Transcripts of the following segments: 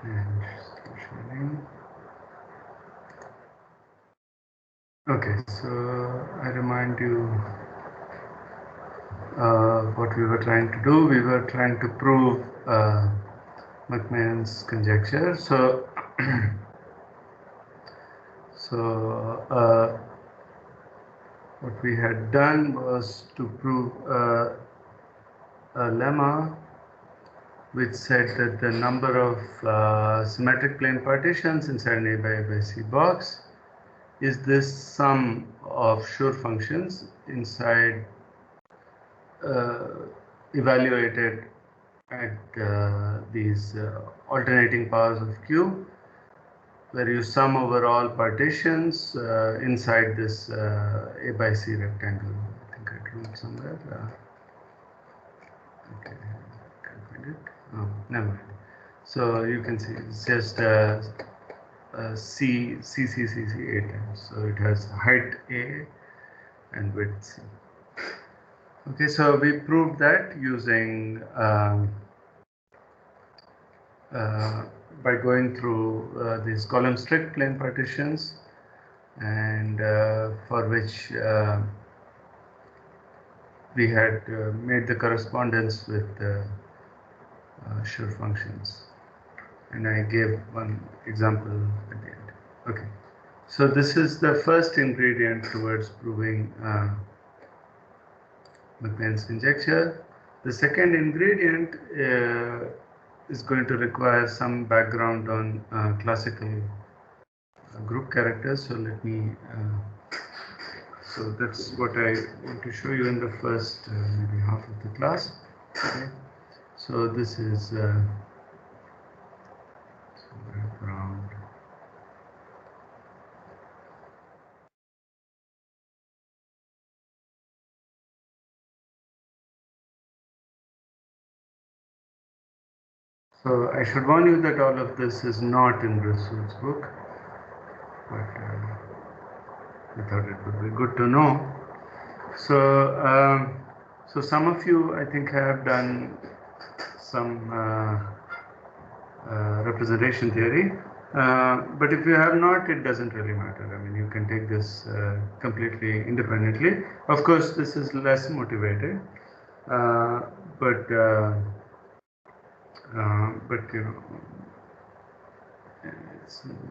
And okay, so I remind you what we were trying to do. We were trying to prove McMahon's conjecture. So, what we had done was to prove a lemma which said that the number of symmetric plane partitions inside an A by C box is this sum of Schur functions inside evaluated at these alternating powers of Q, where you sum over all partitions inside this A by C rectangle. I think I drew it somewhere. Okay, can't find it. Oh, never mind. So you can see it's just C 8 times. So it has height A and width C. Okay, so we proved that using by going through these column strict plane partitions, and for which we had made the correspondence with Schur functions, and I gave one example at the end. Okay, so this is the first ingredient towards proving McMahon's conjecture. The second ingredient is going to require some background on classical group characters. So let me. So that's what I want to show you in the first maybe half of the class. Okay. So this is background. So I should warn you that all of this is not in Rasool's book, but I thought it would be good to know. So, so some of you, I think, have done some representation theory, but if you have not, it doesn't really matter. I mean, you can take this completely independently. Of course, this is less motivated, but you know,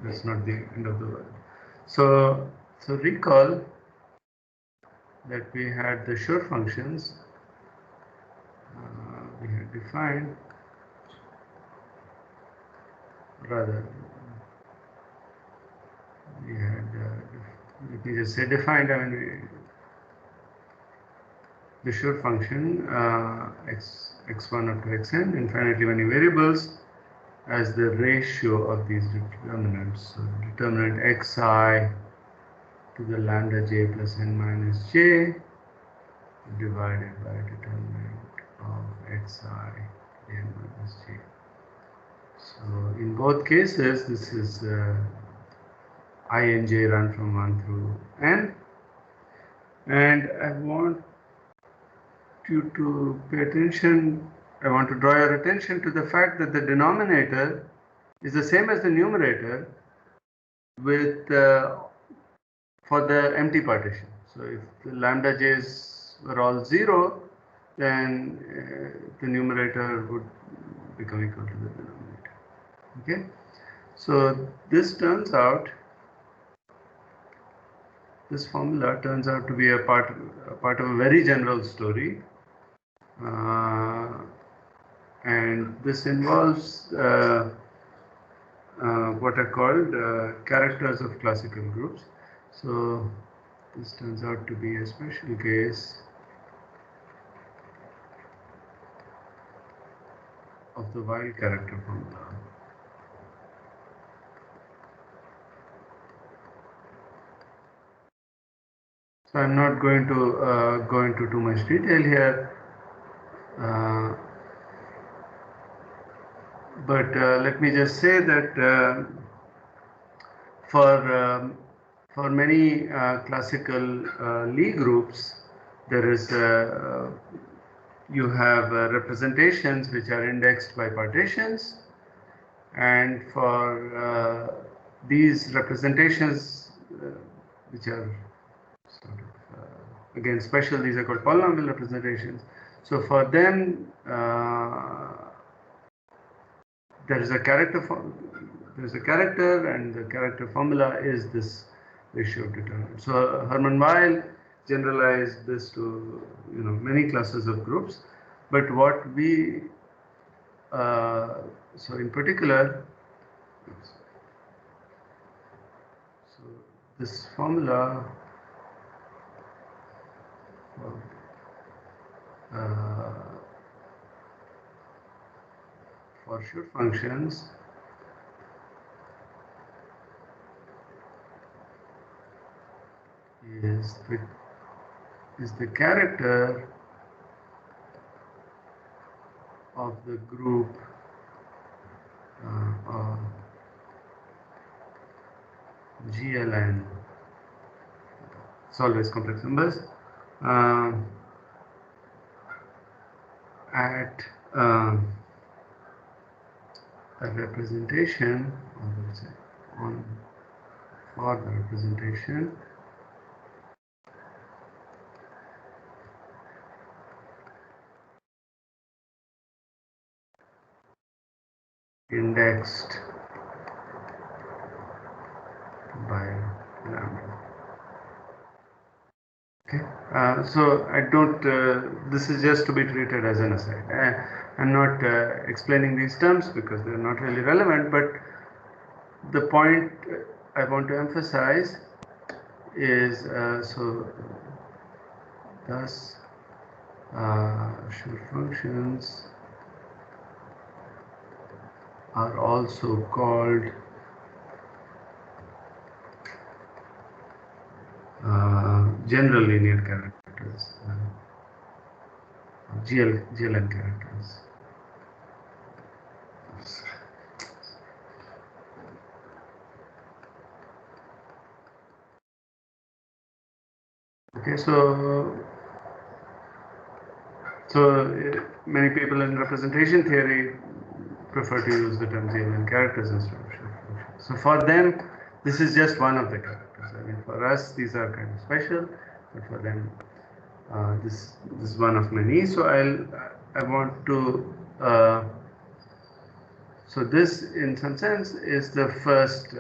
it's not the end of the world. So recall that we had the Schur functions we had defined, rather we had let me just say defined. I mean, the Schur function x1 up to xn, infinitely many variables, as the ratio of these determinants. So determinant xi to the lambda j plus n minus j divided by determinant of xi n minus j. So in both cases, this is I and j run from 1 through n, and I want you to pay attention. I want to draw your attention to the fact that the denominator is the same as the numerator with for the empty partition. So if the lambda j's were all 0, then the numerator would become equal to the denominator. Okay, so this turns out, this formula turns out to be a part of a very general story, and this involves what are called characters of classical groups. So this turns out to be a special case of the Weil character formula. So I'm not going to go into too much detail here, but let me just say that for many classical Lie groups, there is you have representations which are indexed by partitions, And for these representations, which are sort of again special, these are called polynomial representations. So for them, there is a character and the character formula is this ratio of determinants. So Hermann Weyl generalized this to many classes of groups, but what we so in particular, so this formula for Schur functions is the character of the group GLN, it's always complex numbers, at a representation, or let's say for the representation indexed by lambda. Okay, so I don't, this is just to be treated as an aside. I'm not explaining these terms because they're not really relevant, but the point I want to emphasize is, so thus Schur functions are also called general linear characters, GLN characters. Okay, so many people in representation theory prefer to use the term GLN characters instead of Schur functions. So for them, this is just one of the characters. I mean, for us, these are kind of special, but for them, this is one of many. So I want to. So this, in some sense, is the first.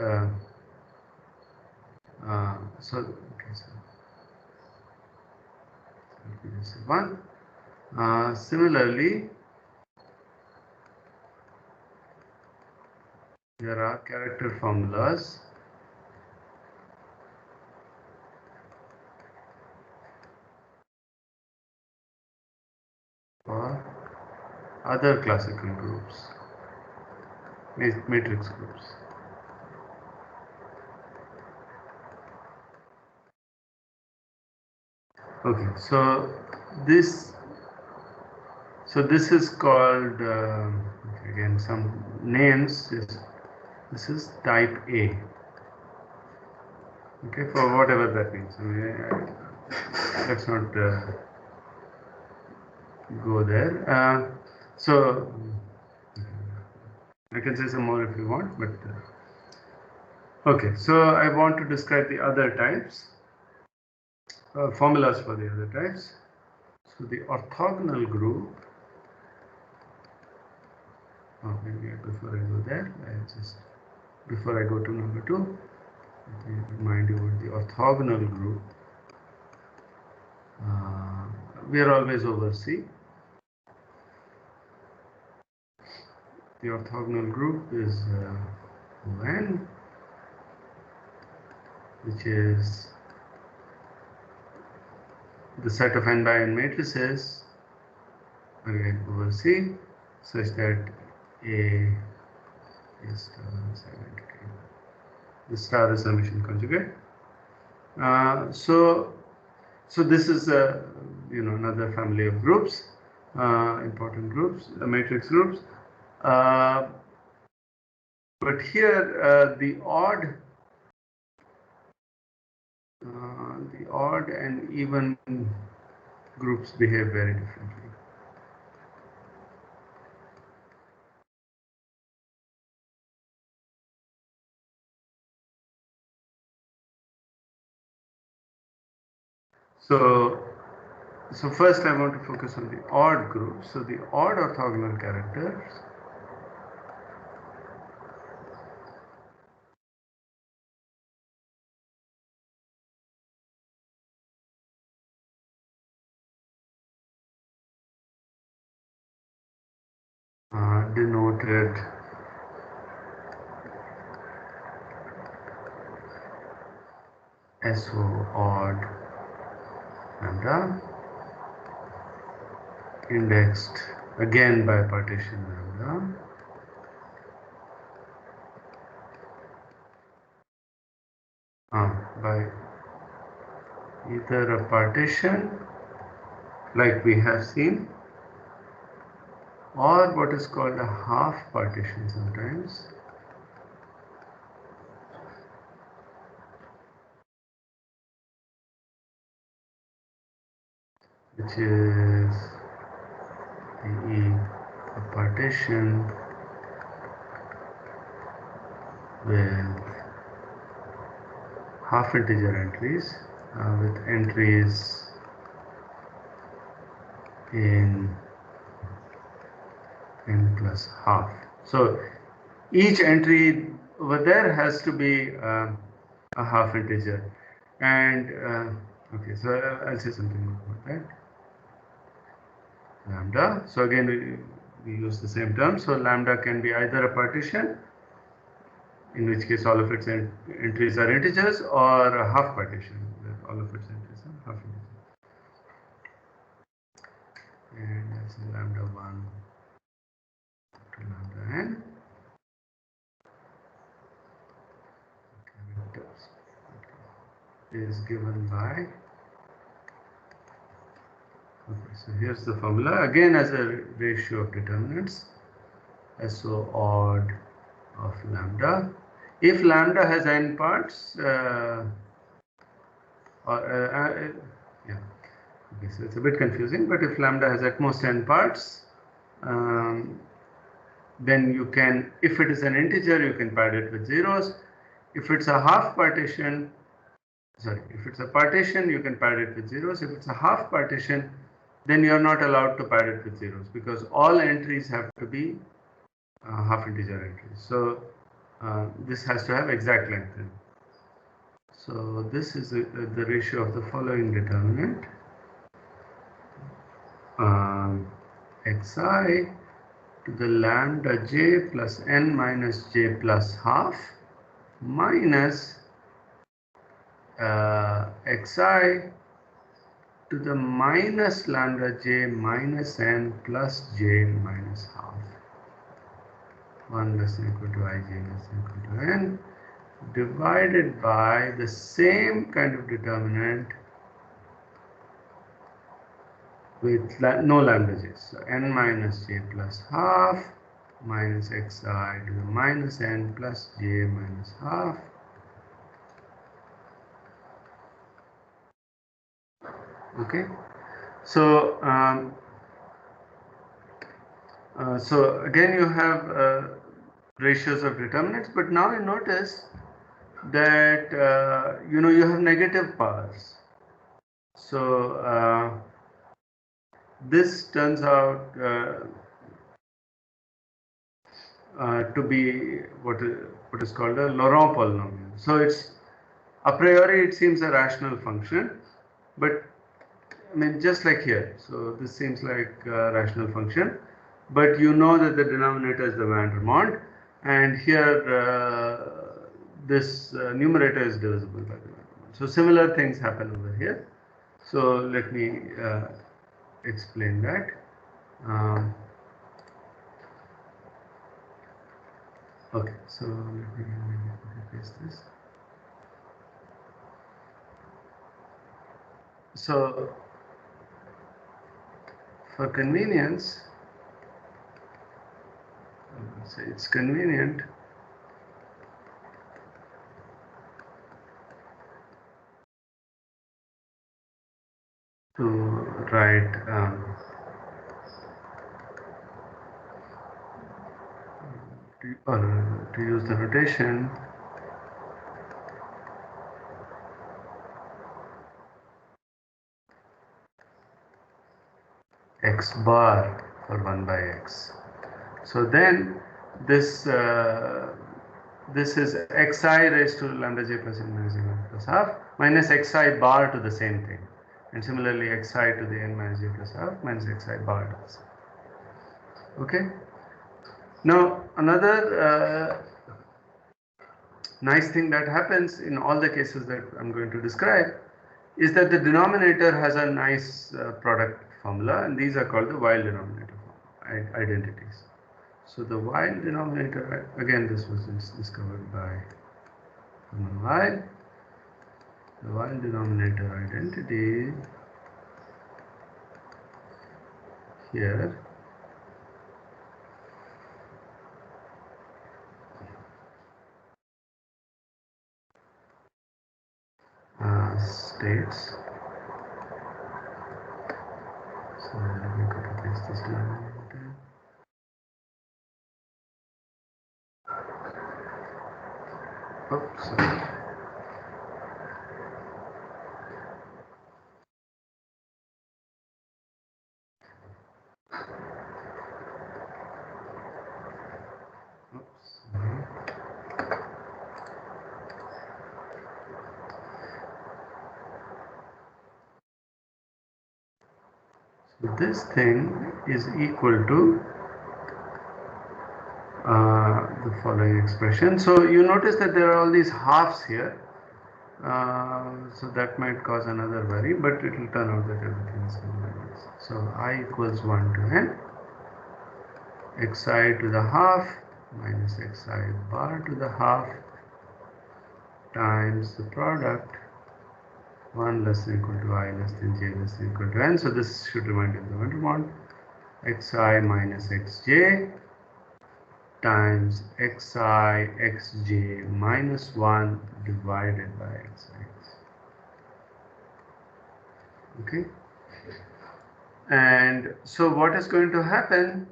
So okay, so let me just say one. Similarly, there are character formulas for other classical groups, matrix groups. Okay, so this is called again some names. This is type A. Okay, for whatever that means. I mean, let's not go there. So I can say some more if you want, but okay. So I want to describe the other types, formulas for the other types. So the orthogonal group. Oh, maybe before I go there, before I go to number 2, let me remind you what the orthogonal group. We are always over C. The orthogonal group is ON, which is the set of n by n matrices again over C, such that A is identity. The star is summation conjugate. So this is another family of groups, important groups, matrix groups. But here the odd and even groups behave very differently. So first I want to focus on the odd group. So the odd orthogonal characters denoted SO odd lambda indexed again by partition lambda by either a partition like we have seen, or what is called a half partition sometimes, which is a partition with half integer entries, with entries in n plus half. So each entry over there has to be a half integer. And okay, so I'll say something about that. Lambda. So again, we use the same term. So lambda can be either a partition, in which case all of its entries are integers, or a half partition, where all of its entries are half integers. And that's lambda 1 to lambda n. Characters is given by. Okay, so here's the formula again as a ratio of determinants, SO odd of lambda. If lambda has n parts, yeah, okay, so it's a bit confusing, but if lambda has at most n parts, then you can, if it is an integer, you can pad it with zeros. If it's a half partition, sorry, if it's a partition, you can pad it with zeros. If it's a half partition, then you're not allowed to pad it with zeros, because all entries have to be half integer entries. So this has to have exact length. So this is the ratio of the following determinant, xi to the lambda j plus n minus j plus half minus xi to the minus lambda j minus n plus j minus half, 1 less than equal to I j less than equal to n, divided by the same kind of determinant with no lambda j. So n minus j plus half minus xi to the minus n plus j minus half. Okay, so so again you have ratios of determinants, but now you notice that you know, you have negative powers. So this turns out to be what is called a Laurent polynomial. So it's a priori it seems a rational function, but I mean, just like here, so this seems like a rational function, but you know that the denominator is the Vandermonde, and here this numerator is divisible by the Vandermonde. So similar things happen over here. So let me explain that. Okay, so let me paste this. So for convenience, say it's convenient to write to use the notation x bar for 1 by x. So then this this is xi raised to lambda j plus n minus j plus half minus xi bar to the same thing, and similarly xi to the n minus j plus half minus xi bar to the same. Okay. Now another nice thing that happens in all the cases that I'm going to describe is that the denominator has a nice product formula, and these are called the Weil denominator identities. So the Weil denominator, again this was discovered by Hermann Weil. The Weil denominator identity here states, so let me copy paste this denominator. Oops, sorry. So this thing is equal to the following expression. So you notice that there are all these halves here. So that might cause another worry, but it will turn out that everything is convergent. So I equals 1 to n xi to the half minus xi bar to the half times the product 1 less than equal to I less than j less than equal to n. So this should remind you of the Vandermonde. Xi minus xj times xi xj minus 1 divided by xi. Okay. And so what is going to happen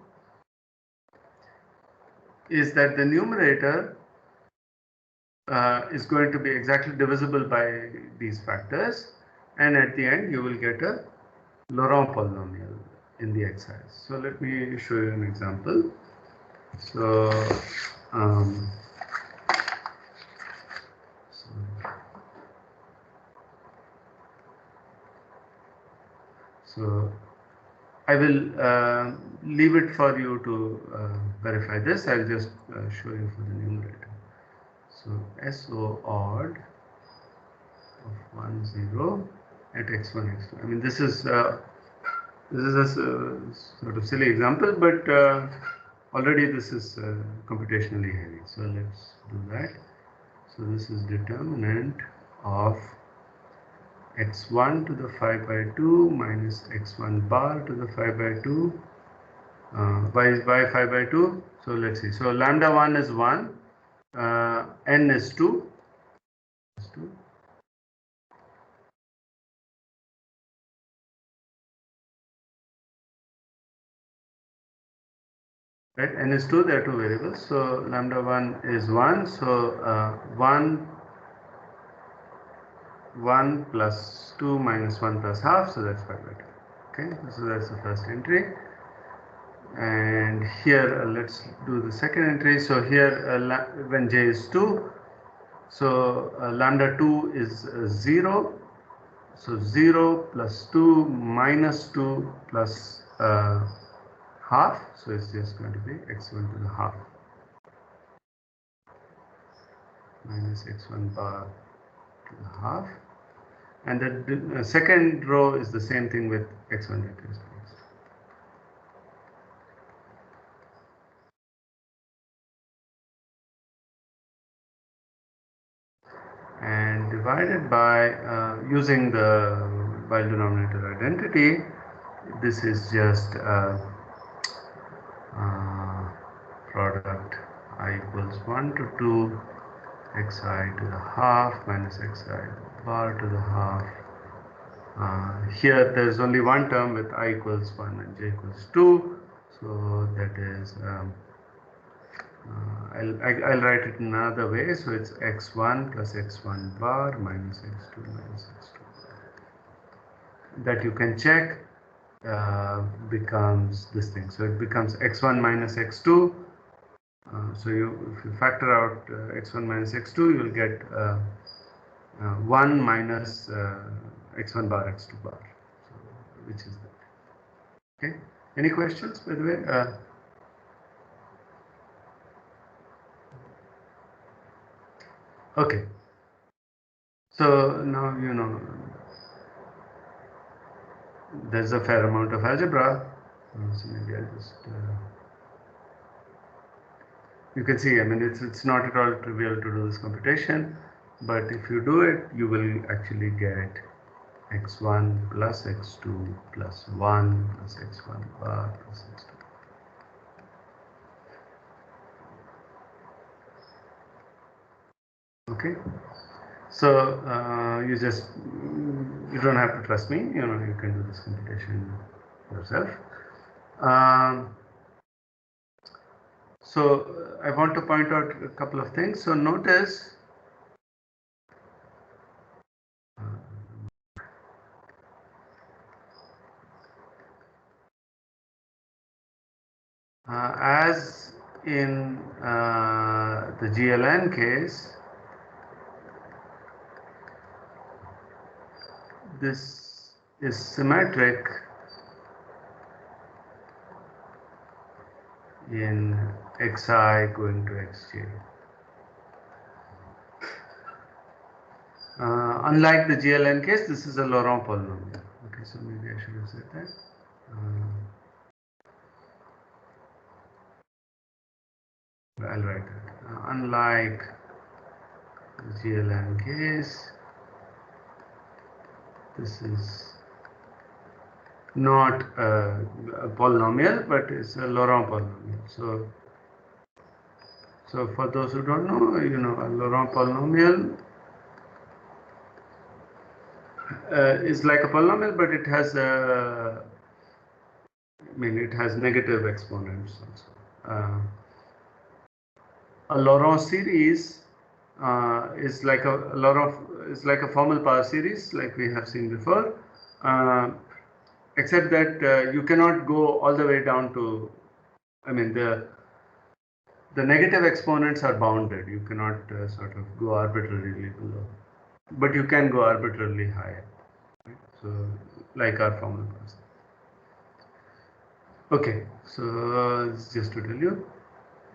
is that the numerator is going to be exactly divisible by these factors, and at the end you will get a Laurent polynomial in the exercise. So let me show you an example. So I will leave it for you to verify this. I'll just show you for the numerator. So SO odd of 1 0 at x1 x2. I mean this is a sort of silly example, but already this is computationally heavy. So let's do that. So this is determinant of x1 to the 5 by 2 minus x1 bar to the 5 by 2. Why is by 5 by 2? So let's see. So lambda 1 is 1, n is 2. Right, n is 2, there are two variables. So lambda 1 is 1. So 1 plus 2 minus 1 plus half. So that's 5 by 2. Okay, so that's the first entry. And here let's do the second entry. So here when j is 2, so lambda 2 is 0. So 0 plus 2 minus 2 plus half. So it's just going to be x1 to the half minus x1 bar to the half. And the second row is the same thing with x1 vector space. And divided by using the Weil denominator identity, this is just product I equals 1 to 2 xi to the half minus xi bar to the half. Here there is only one term with I equals 1 and j equals 2, so that is I'll write it another way. So it's x1 plus x1 bar minus x2 minus x2 that you can check becomes this thing. So it becomes x1 minus x2. So if you factor out x1 minus x2, you will get 1 minus x1 bar x2 bar. So which is that? Okay. Any questions, by the way? Okay. So now you know there's a fair amount of algebra. So maybe I'll just you can see. I mean, it's not at all trivial to do this computation, but if you do it, you will actually get x1 plus x2 plus 1 plus x1 bar plus x2. Okay. So you don't have to trust me. You know, you can do this computation yourself. So I want to point out a couple of things. So notice as in the GLN case, this is symmetric in xi going to xj. Unlike the GLN case, this is a Laurent polynomial. Okay, so maybe I should have said that. I'll write it. Unlike the GLN case, this is not a polynomial, but it's a Laurent polynomial. So for those who don't know, you know, a Laurent polynomial is like a polynomial, but it has it has negative exponents also. A Laurent series is like a formal power series, like we have seen before, except that you cannot go all the way down to. I mean, the negative exponents are bounded. You cannot sort of go arbitrarily below, but you can go arbitrarily higher. Right? So, like our formal power series. Okay, so just to tell you.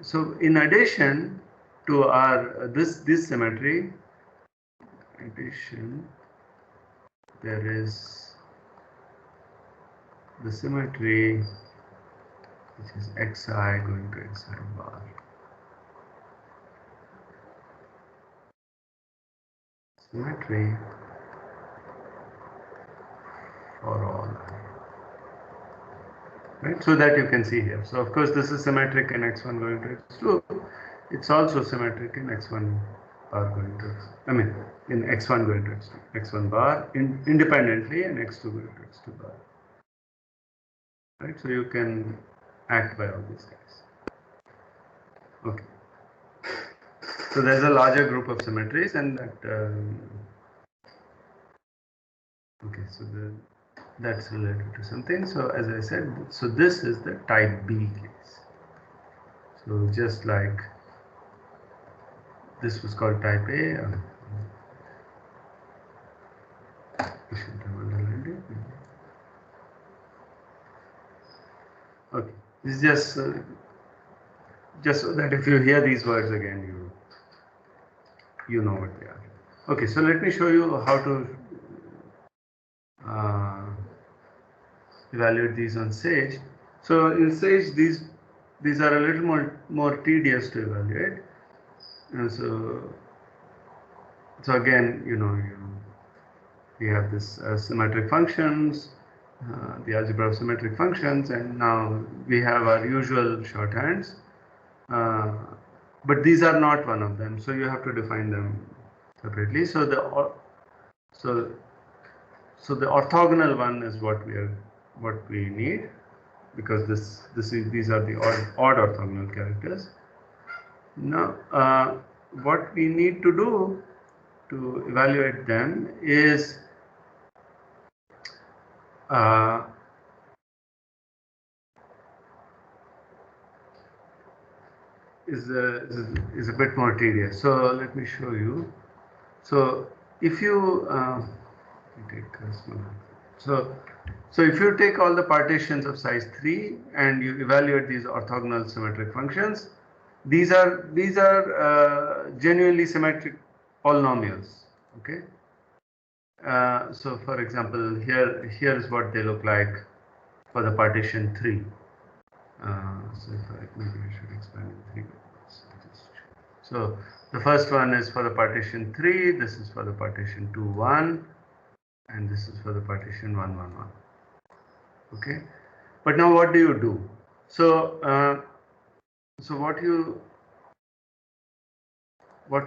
So in addition to our this symmetry, there is the symmetry which is xi going to xi bar. Symmetry for all I. Right, so that you can see here. So of course this is symmetric in x1 going to x2. It's also symmetric in x1 bar going to x. I mean in x1 going to x2, x1 bar independently and x2 going to x2 bar. Right, so you can act by all these guys. Okay. So there's a larger group of symmetries, and that. Okay, so that's related to something. So as I said, so this is the type B case. So just like this was called type A. I should have underlined it. Okay, this is just so that if you hear these words again, you know what they are. Okay, so let me show you how to evaluate these on Sage. So in Sage, these are a little more tedious to evaluate. So again, you know, we have this symmetric functions, the algebra of symmetric functions, and now we have our usual shorthands. But these are not one of them, so you have to define them separately. So the orthogonal one is what we need, because these are the odd orthogonal characters. Now, what we need to do to evaluate them is is a bit more tedious. So let me show you. So if you take so if you take all the partitions of size 3 and you evaluate these orthogonal symmetric functions, these are genuinely symmetric polynomials. Okay. So for example, here is what they look like for the partition 3. So maybe I should expand in 3. So the first one is for the partition 3, this is for the partition 2, 1, and this is for the partition 1, 1, 1. Okay. But now what do you do? So so what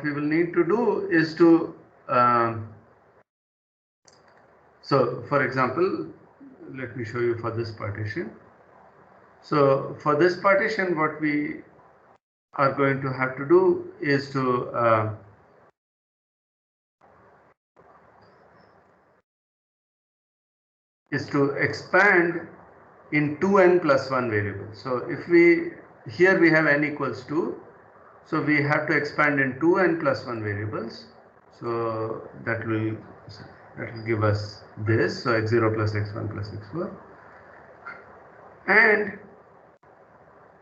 we will need to do is to so for example, let me show you for this partition. So for this partition, what we are going to have to do is to expand in 2n plus 1 variables. So if here we have n equals 2, so we have to expand in 2n plus 1 variables. So that will give us this. So x0 plus x1 plus x4, and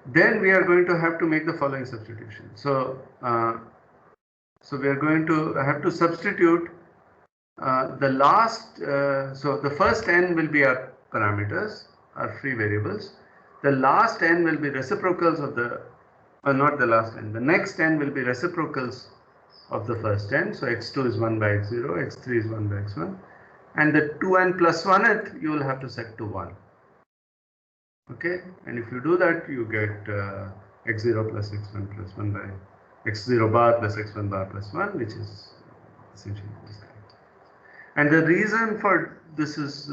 then we are going to have to make the following substitution. So so we are going to have to substitute the last. So the first n will be our parameters, our free variables. The last n will be reciprocals of the, not the last n, the next n will be reciprocals of the first n. So x2 is 1 by x0, x3 is 1 by x1, and the 2n plus 1th you will have to set to 1. Okay, and if you do that, you get x0 plus x1 plus 1 by x0 bar plus x1 bar plus 1, which is essentially this kind. And the reason for this is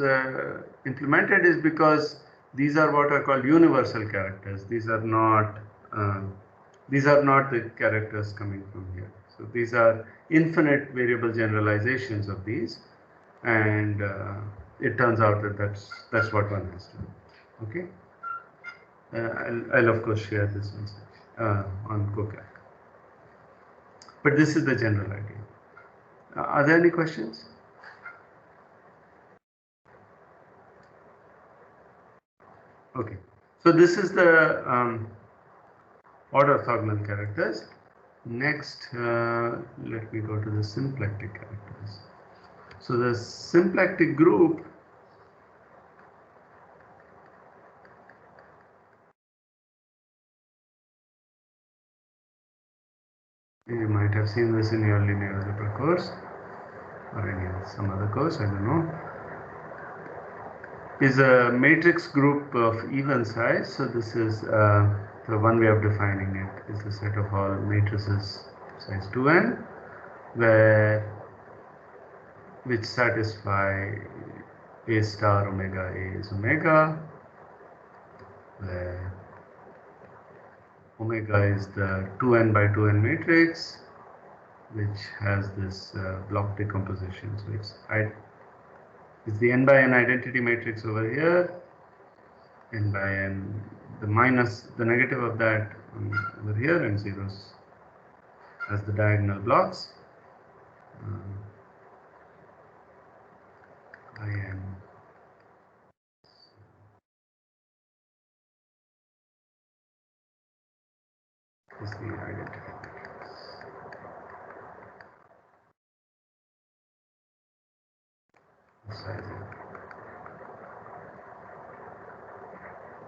implemented is because these are what are called universal characters. These are not the characters coming from here. So these are infinite variable generalizations of these, and it turns out that that's what one has to do. Okay. I'll of course share this on CoCalc. But this is the general idea. Are there any questions? Okay. So this is the order orthogonal characters. Next, let me go to the symplectic characters. So the symplectic group you might have seen this in your linear algebra course or some other course, I don't know, is a matrix group of even size. So this is the one way of defining it is the set of all matrices size 2n which satisfy A star omega A is omega, where omega is the 2n by 2n matrix which has this block decomposition. So it's the n by n identity matrix over here, n by n, the negative of that over here, and zeros as the diagonal blocks. I n is the identity matrix.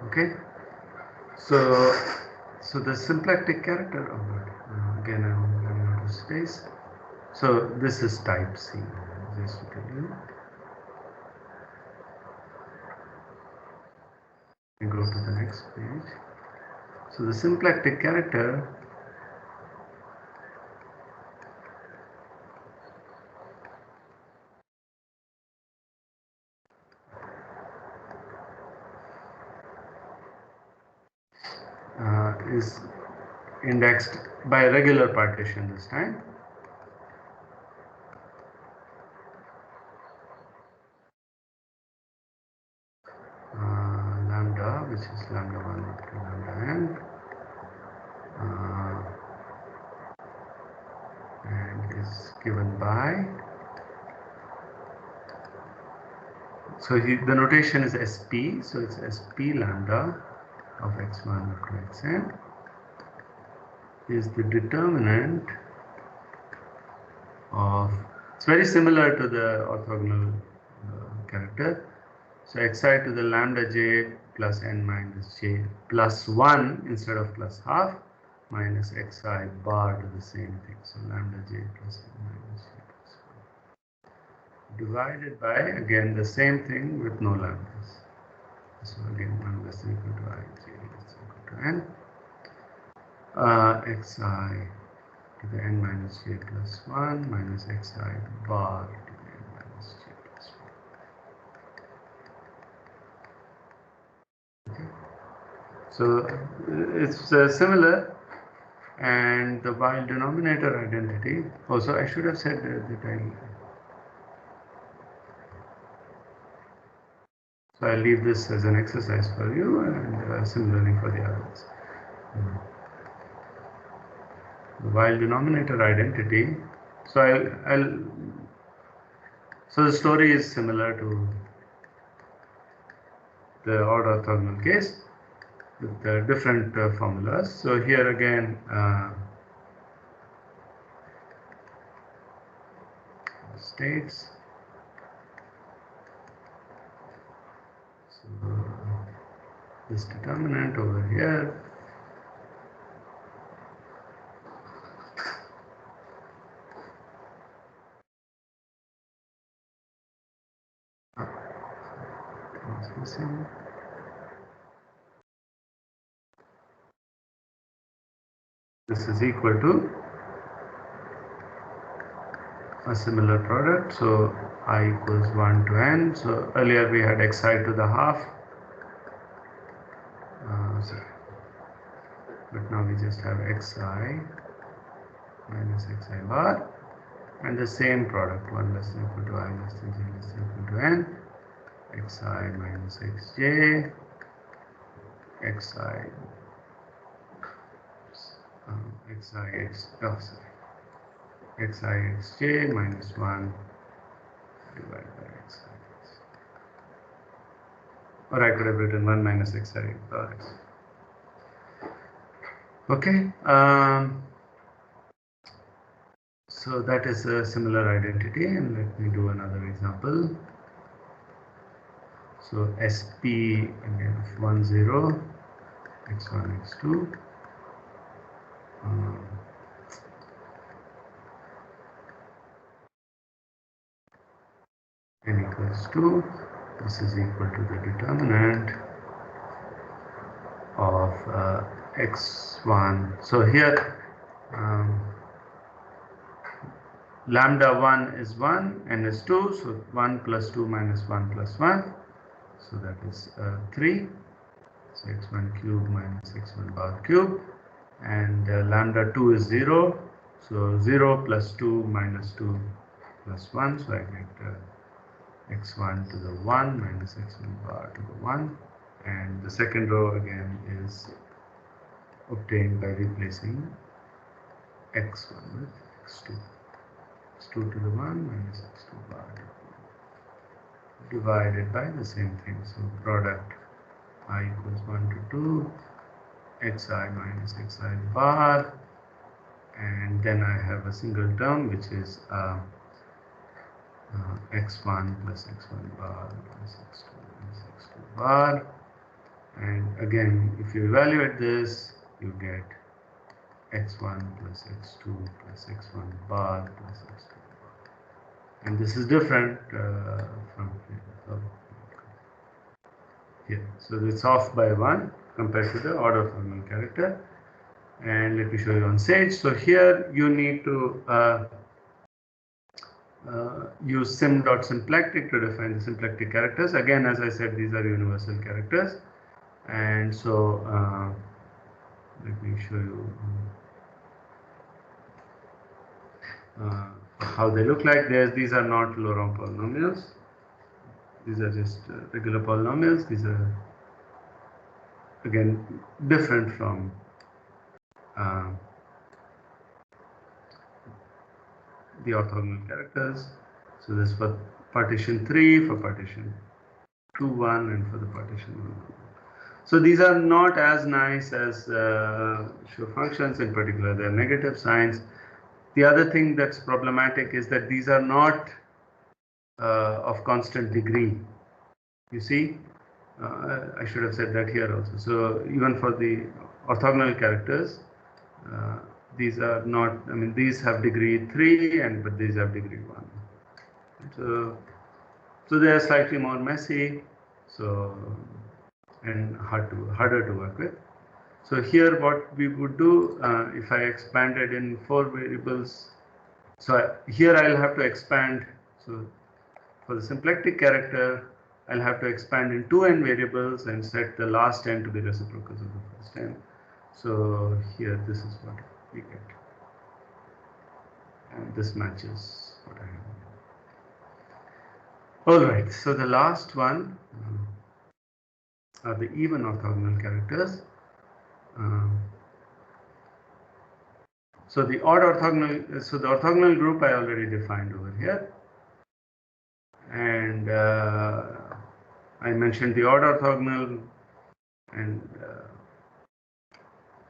Okay, so the symplectic character of it, again I'm running out of space. So this is type C, just to tell you. We go to the next page. So the symplectic character is indexed by a regular partition this time. Lambda, which is lambda 1 up to lambda n. given by, so the notation is SP, so it's SP lambda of x1 up to xn is the determinant of, it's very similar to the orthogonal character. So xi to the lambda j plus n minus j plus 1 instead of plus half minus xi bar to the same thing. So lambda j plus n minus j plus 1 divided by, again, the same thing with no lambdas. So again, 1 less than equal to I, j less than equal to n. Xi to the n minus j plus 1 minus xi bar to the n minus j plus 1. Okay. So it's similar, and the while denominator identity, also I should have said that so I'll leave this as an exercise for you, and similarly for the others. The while denominator identity, so so the story is similar to the odd orthogonal case with different formulas. So here again, states. So this determinant over here this is equal to a similar product. So I equals 1 to n. So earlier we had xi to the half, but now we just have xi minus xi bar, and the same product, 1 less than equal to I less than j less than equal to n, xi minus xj, xi xj minus 1 divided by xi. Or I could have written 1 minus xi bar x. Okay. So that is a similar identity, and let me do another example. So SP again of 1 0 x1 x2 n equals 2. This is equal to the determinant of x1. So here lambda 1 is 1, n is 2, so 1 plus 2 minus 1 plus 1, so that is 3. So x1 cube minus x1 bar cube, and lambda 2 is 0, so 0 plus 2 minus 2 plus 1, so I get x1 to the 1 minus x1 bar to the 1, and the second row again is obtained by replacing x1 with x2. x2 to the 1 minus x2 bar divided by the same thing. So product I equals 1 to 2 xi minus xi bar, and then I have a single term which is x1 plus x1 bar plus x2 minus x2 bar, and again if you evaluate this you get x1 plus x2 plus x1 bar plus x2 bar, and this is different from here. So it's off by 1 compared to the odd orthogonal character. And let me show you on Sage. So here you need to use sim.symplectic to define the symplectic characters. Again, as I said, these are universal characters, and so let me show you how they look like. These are not Laurent polynomials. These are just regular polynomials. These are again different from the orthogonal characters. So this for partition 3, for partition 2, 1, and for the partition 1. So these are not as nice as show functions. In particular, they are negative signs. The other thing that's problematic is that these are not of constant degree. You see, I should have said that here also. So even for the orthogonal characters, these are not, I mean, these have degree 3, but these have degree 1. So they are slightly more messy, and harder to work with. So here what we would do, if I expanded in 4 variables, so here I'll have to expand. So for the symplectic character, I'll have to expand in 2n variables and set the last n to be reciprocals of the first n. So here this is what we get. And this matches what I have. Alright, so the last one are the even orthogonal characters. So the odd orthogonal, so the orthogonal group I already defined over here. And I mentioned the odd orthogonal and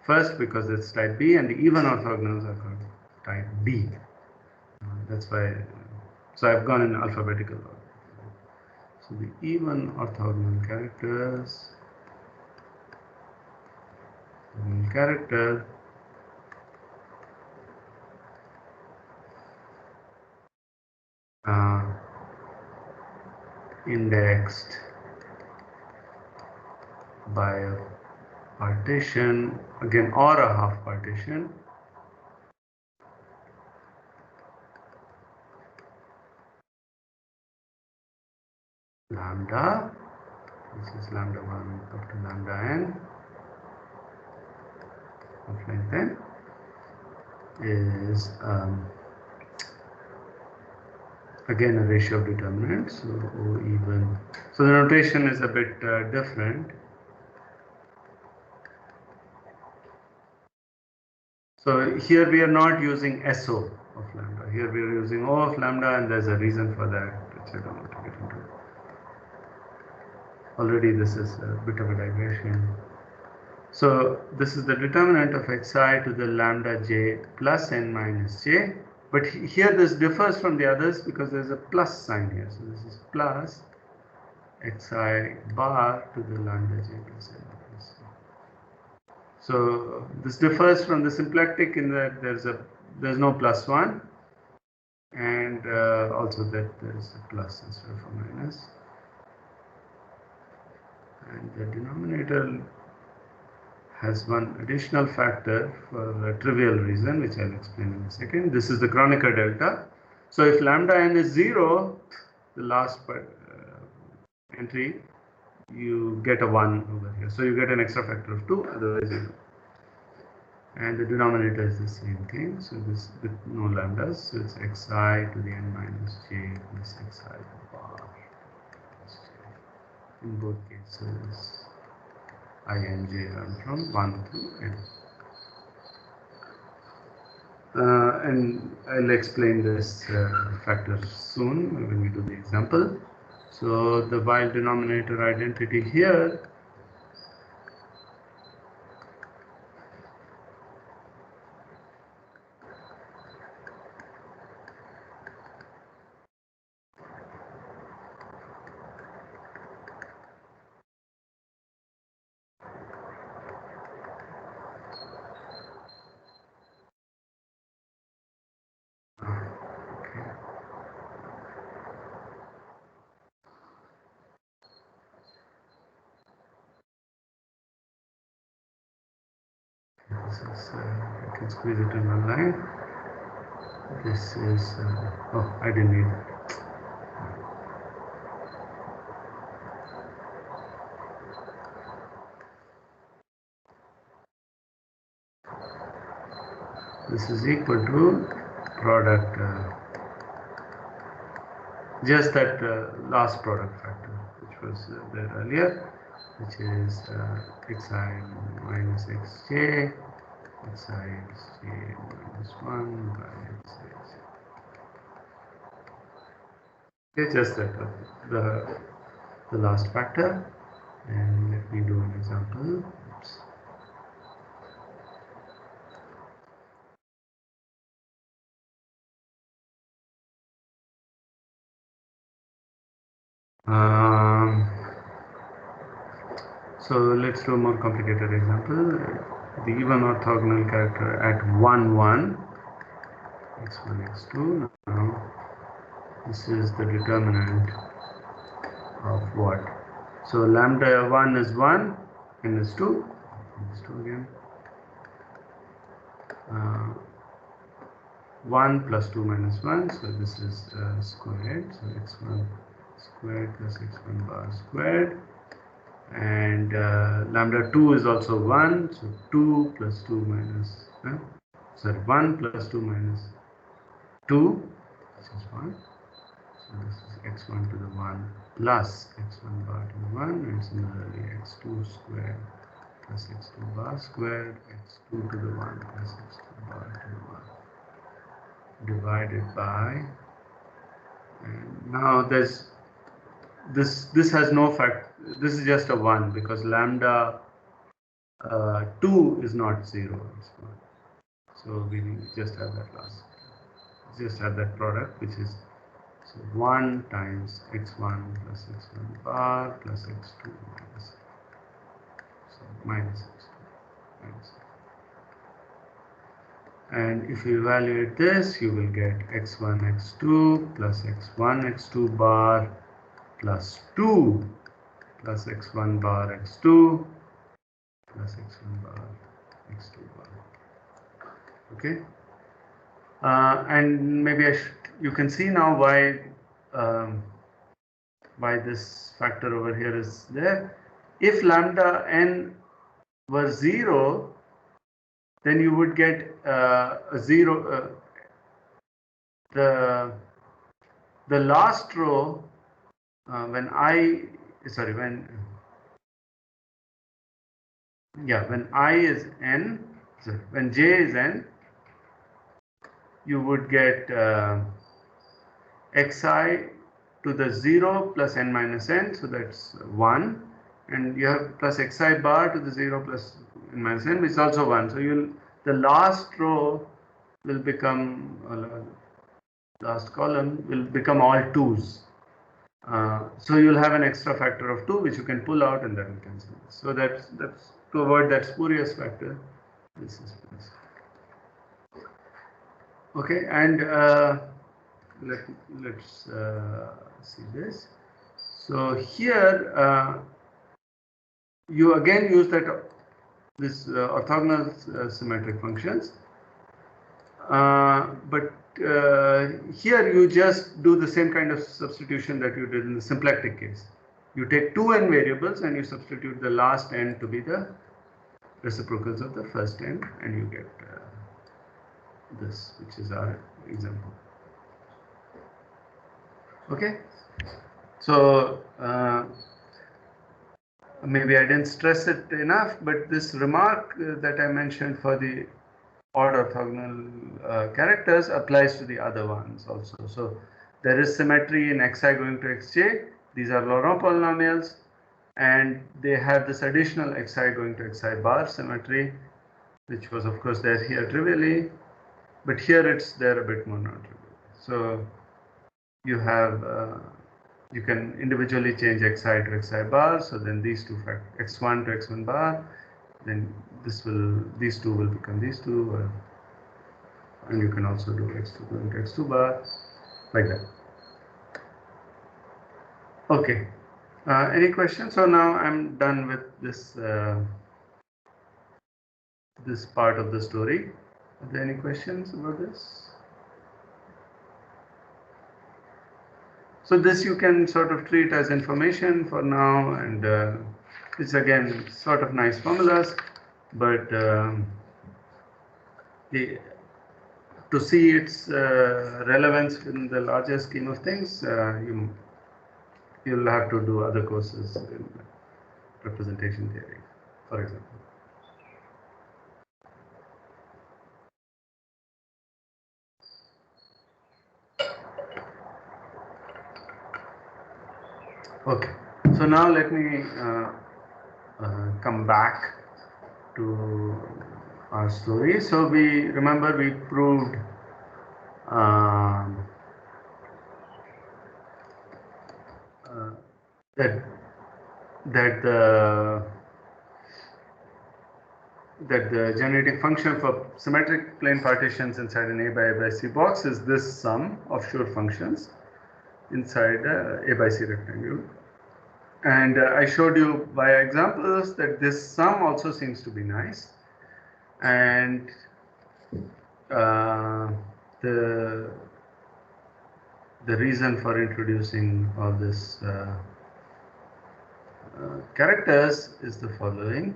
first because it's type B, and the even orthogonals are called type D. That's why, so I've gone in alphabetical order. So the even orthogonal characters, character indexed by a partition, again, or a half partition, lambda, this is lambda 1 up to lambda n of length n, is again a ratio of determinants, so O even. So the notation is a bit different. So here we are not using SO of lambda. Here we are using O of lambda, and there's a reason for that, which I don't want to get into. Already this is a bit of a digression. So this is the determinant of xi to the lambda j plus n minus j. But here this differs from the others because there's a plus sign here. So this is plus xi bar to the lambda j plus n minus j. So this differs from the symplectic in that there's no plus 1, and also that there is a plus instead of a minus. And the denominator has one additional factor for a trivial reason, which I'll explain in a second. This is the Kronecker delta. So if lambda n is 0, the last entry, you get a 1 over here. So you get an extra factor of 2, otherwise 0. And the denominator is the same thing. So this with no lambdas. So it's xi to the n minus j plus xi bar. In both cases, I and j run from 1 to n. And I'll explain this factor soon when we do the example. So the Weil denominator identity here I can squeeze it in one line. This is, oh, I didn't need that. This is equal to product, just that last product factor, which was there earlier, which is xi minus xj, xi xj minus 1 by xi. Okay, just that the last factor, and let me do an example. Oops. So let's do a more complicated example. The even orthogonal character at 1, 1, x1, x2. Now, this is the determinant of what? So lambda 1 is 1, n is 2, n is 2 again. 1 plus 2 minus 1, so this is squared, so x1 squared plus x1 bar squared, and lambda 2 is also 1, so 2 plus 2 minus, 1 plus 2 minus 2, this is 1, so this is x1 to the 1 plus x1 bar to the 1, and similarly x2 squared plus x2 bar squared, x2 to the 1 plus x2 bar to the 1 divided by, and now there's this has no fact, this is just a 1 because lambda 2 is not 0, so we just have that last, just have that product, which is, so 1 times x1 plus x1 bar plus x2 minus, so minus x2 minus, and if you evaluate this, you will get x1 x2 plus x1 x2 bar plus 2 plus x1 bar x2 plus x1 bar x2 bar. Okay, and maybe you can see now why this factor over here is there. If lambda n was 0, then you would get a 0. The last row when when I is n, sorry, when j is n, you would get xi to the 0 plus n minus n, so that's 1, and you have plus xi bar to the 0 plus n minus n, which is also 1. So the last row will become, last column will become all 2's. So you'll have an extra factor of 2 which you can pull out, and that will cancel. So that's to avoid that spurious factor. This is this. Okay, and let's see this. So here you again use this orthogonal symmetric functions, but here you just do the same kind of substitution that you did in the symplectic case. You take two n variables and you substitute the last n to be the reciprocals of the first n, and you get this, which is our example. Okay, so maybe I didn't stress it enough, but this remark that I mentioned for the odd orthogonal characters applies to the other ones also. So there is symmetry in xi going to xj. These are Laurent polynomials, and they have this additional xi going to xi bar symmetry, which was of course there here trivially, but here it's there a bit more non-trivial. So you have you can individually change xi to xi bar, so then these two x1 to x1 bar, then these two will become these two, and you can also do x2 going to x2 bar, like that. Okay, any questions? So now I'm done with this this part of the story. Are there any questions about this? So this you can sort of treat as information for now, and it's again sort of nice formulas, but to see its relevance in the larger scheme of things, you'll have to do other courses in representation theory, for example. Okay, so now let me come back to our story. So we remember we proved um, that that the generating function for symmetric plane partitions inside an A by C box is this sum of Schur functions inside A by C rectangle. And I showed you by examples that this sum also seems to be nice. And the reason for introducing all this characters is the following.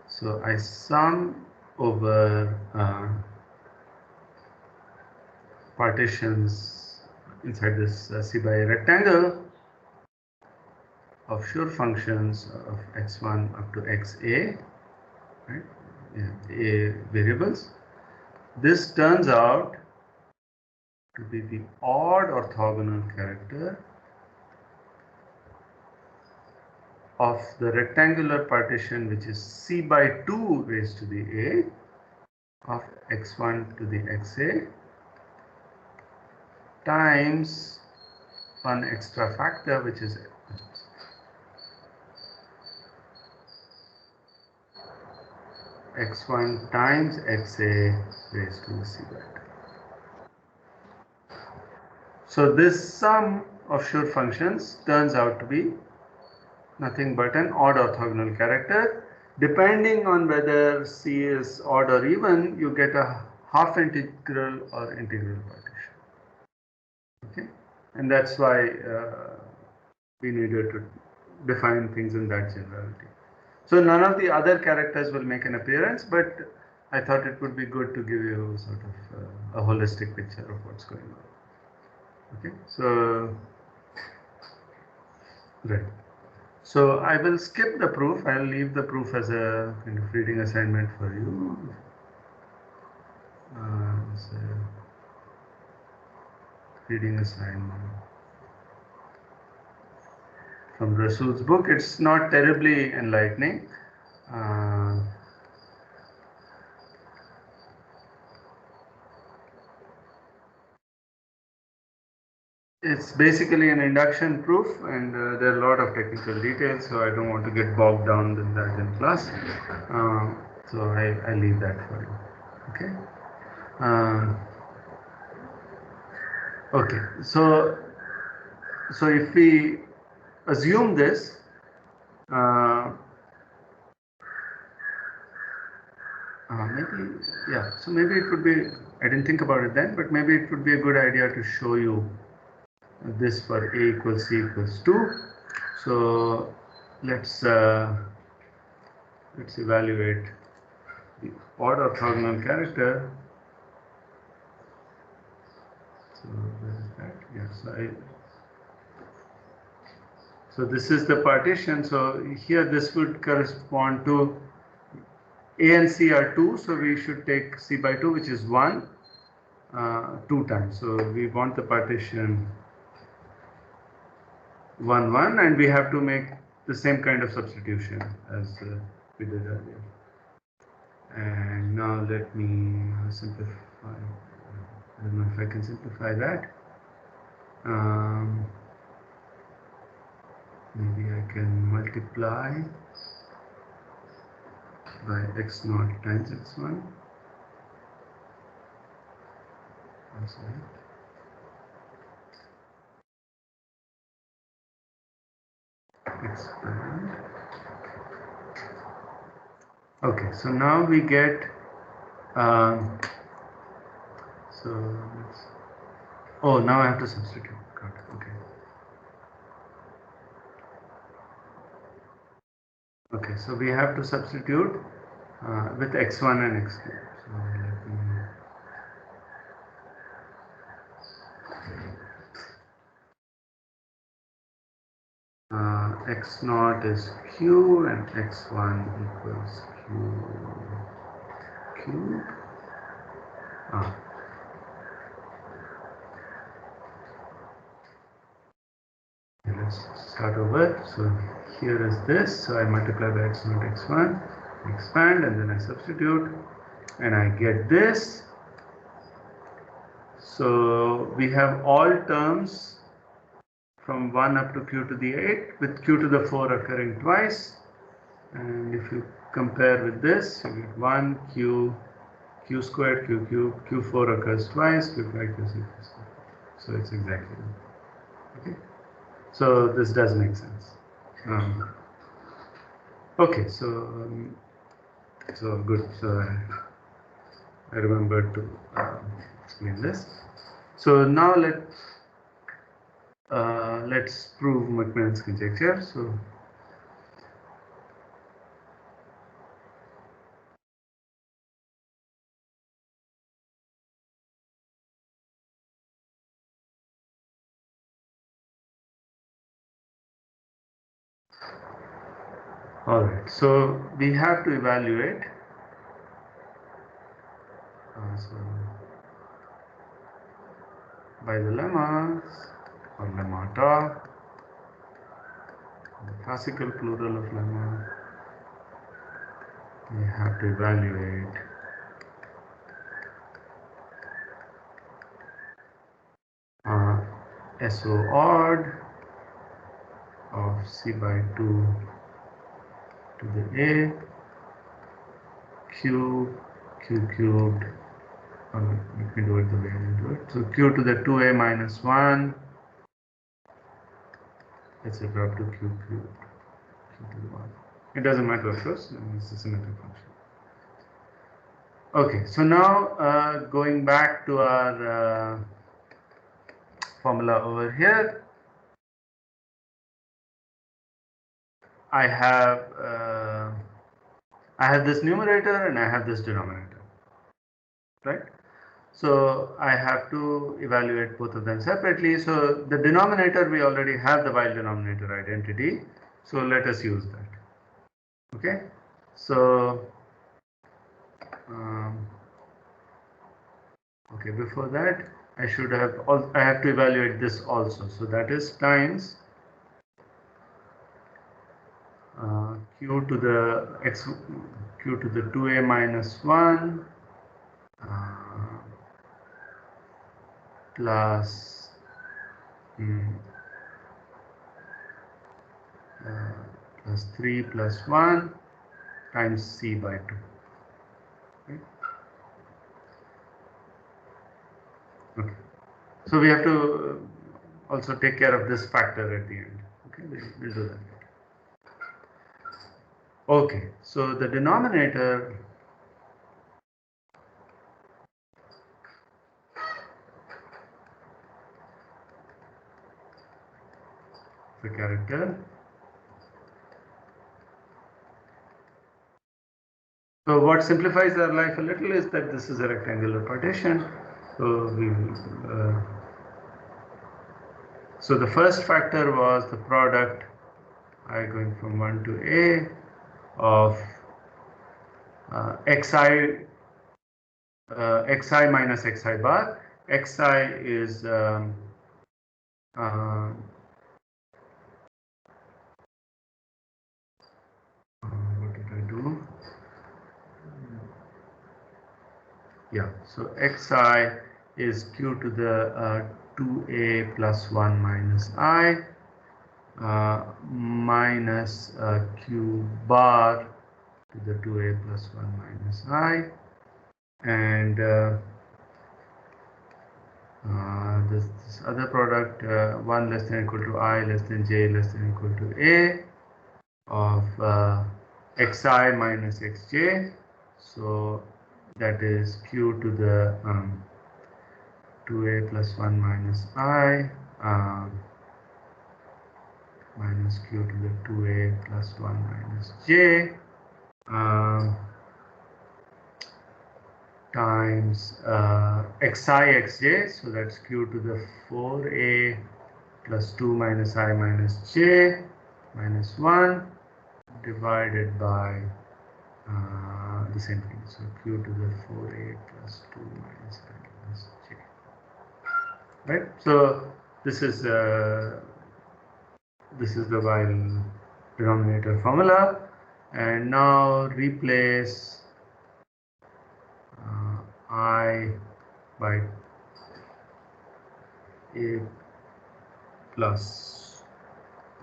So I sum over partitions inside this C by A rectangle of Schur functions of x1 up to xa, right? A variables. This turns out to be the odd orthogonal character of the rectangular partition, which is C by 2 raised to the A of x1 to the xa times one extra factor, which is x1 times xa raised to the C by 2. So this sum of Schur functions turns out to be nothing but an odd orthogonal character. Depending on whether C is odd or even, you get a half integral or integral partition. Okay, and that's why we needed to define things in that generality. So none of the other characters will make an appearance, but I thought it would be good to give you sort of a holistic picture of what's going on. Okay, so right. So I will skip the proof. I'll leave the proof as a kind of reading assignment for you. So reading assignment from Rasool's book. It's not terribly enlightening. It's basically an induction proof, and there are a lot of technical details, so I don't want to get bogged down in that in class. So I leave that for you. Okay. Okay. So if we assume this, maybe, yeah, so maybe it would be, I didn't think about it then, but maybe it would be a good idea to show you this for A equals C equals 2. So let's evaluate the odd orthogonal character. So where is that? Yes, so this is the partition. So here this would correspond to A and C are 2, so we should take C by 2, which is 1, 2 times. So we want the partition 1, 1, and we have to make the same kind of substitution as we did earlier. And now let me simplify. I don't know if I can simplify that. Maybe I can multiply by x0 times x1. Expand. Okay, so now we get so let's, oh, now I have to substitute. Got it. Okay. Okay, so we have to substitute with x1 and x2. So let me x0 is q and x1 equals q cube. Let's start start over. So here is this. So I multiply by x naught x1, expand, and then I substitute, and I get this. So we have all terms from 1 up to q to the 8 with q to the 4 occurring twice. And if you compare with this, you get 1 q squared, q cubed, q4 occurs twice, q5, q6. So it's exactly that. Okay. So this does make sense. Okay, so good. So I remembered to explain this. So now let's prove Macmillan's conjecture. So all right. So we have to evaluate. So by the lemmas or lemmata, the classical plural of lemma, we have to evaluate SO odd of c by 2 to the a, q cubed, let me do it the way I do it. So q to the 2a minus 1, etc. up to q cubed, q to the 1. It doesn't matter, of course, it's a symmetric function. Okay, so now going back to our formula over here, I have this numerator and I have this denominator, right? So I have to evaluate both of them separately. So the denominator, we already have the Weil denominator identity. So let us use that. Okay. So okay, before that, I have to evaluate this also. So that is times q to the 2a minus 1 plus plus 3 plus 1 times c by 2. Okay. Okay. So we have to also take care of this factor at the end. Okay, we'll do that. Okay, so the denominator the character. So what simplifies our life a little is that this is a rectangular partition. So so the first factor was the product I going from 1 to a of xi minus xi bar. Xi is what did I do? Yeah, so xi is q to the 2a plus 1 minus I minus q bar to the 2a plus 1 minus I, and this other product 1 less than equal to I less than j less than equal to a of xi minus xj. So that is q to the 2a plus 1 minus I minus q to the 2a plus 1 minus j times xi xj. So that's q to the 4a plus 2 minus I minus j minus 1 divided by the same thing. So q to the 4a plus 2 minus I minus j. Right. So this is this is the while denominator formula, and now replace I by a plus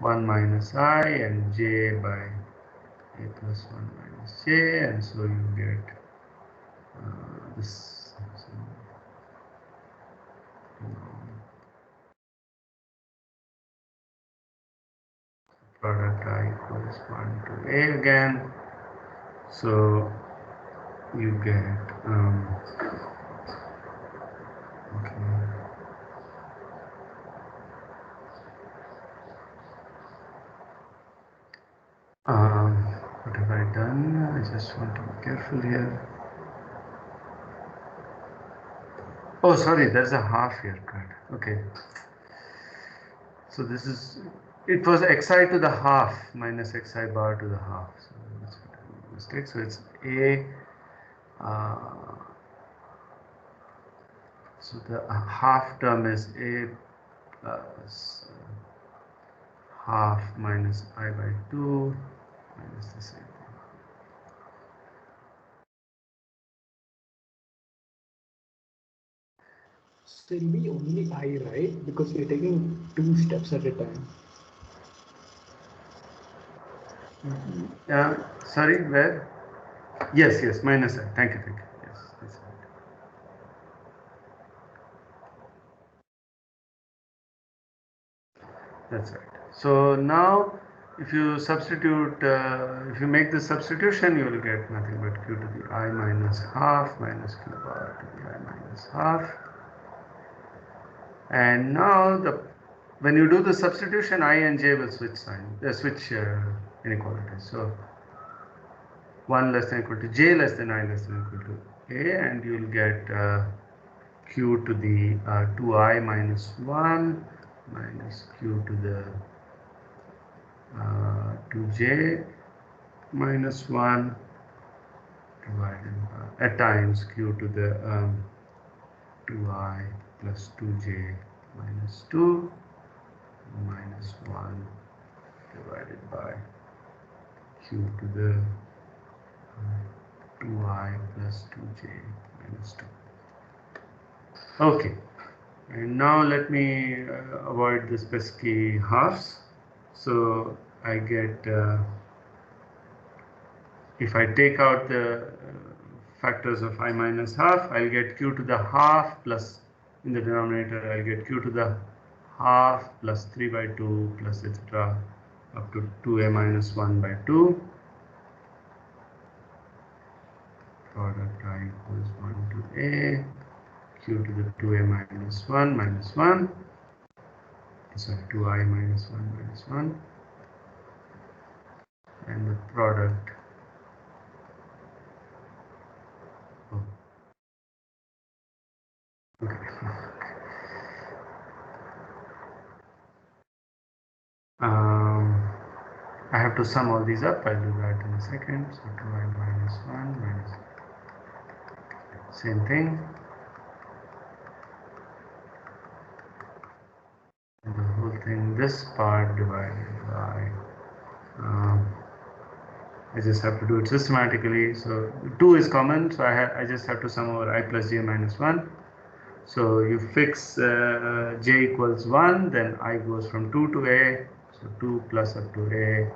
1 minus I and j by a plus 1 minus j, and so you get this. Product I correspond to A again, so you get okay. What have I done? I just want to be careful here. Oh, sorry, there's a half here cut. Okay. So this is, it was xi to the half minus xi bar to the half. So that's a mistake. So it's a, so the half term is a plus half minus I by 2 minus the same thing. So it'll be only I, right? Because we're taking 2 steps at a time. Sorry, where? Yes, minus I. Thank you. Yes, that's right. That's right. So now, if you substitute, if you make this substitution, you will get nothing but q to the I minus half minus q bar to the I minus half. And now, when you do the substitution, I and j will switch sign, switch inequalities. So 1 less than equal to j less than I less than equal to a, and you will get q to the 2I minus 1 minus q to the 2j minus 1 divided by, at times q to the 2I plus 2j minus 2 minus 1 divided by q to the 2I plus 2j minus 2. Okay, and now let me avoid this pesky halves. So I get, if I take out the factors of I minus half, I'll get q to the half plus, in the denominator I'll get q to the half plus 3 by 2 plus etc. up to 2a minus 1 by 2. Product I equals 1 to a, q to the 2a minus 1, sorry, 2I minus 1, and the product, okay. I have to sum all these up. I'll do that in a second. So 2I minus 1 minus, same thing. And the whole thing, this part divided by, I just have to do it systematically. So 2 is common, so I just have to sum over I plus j minus 1. So you fix j equals 1, then I goes from 2 to a, so 2 plus up to a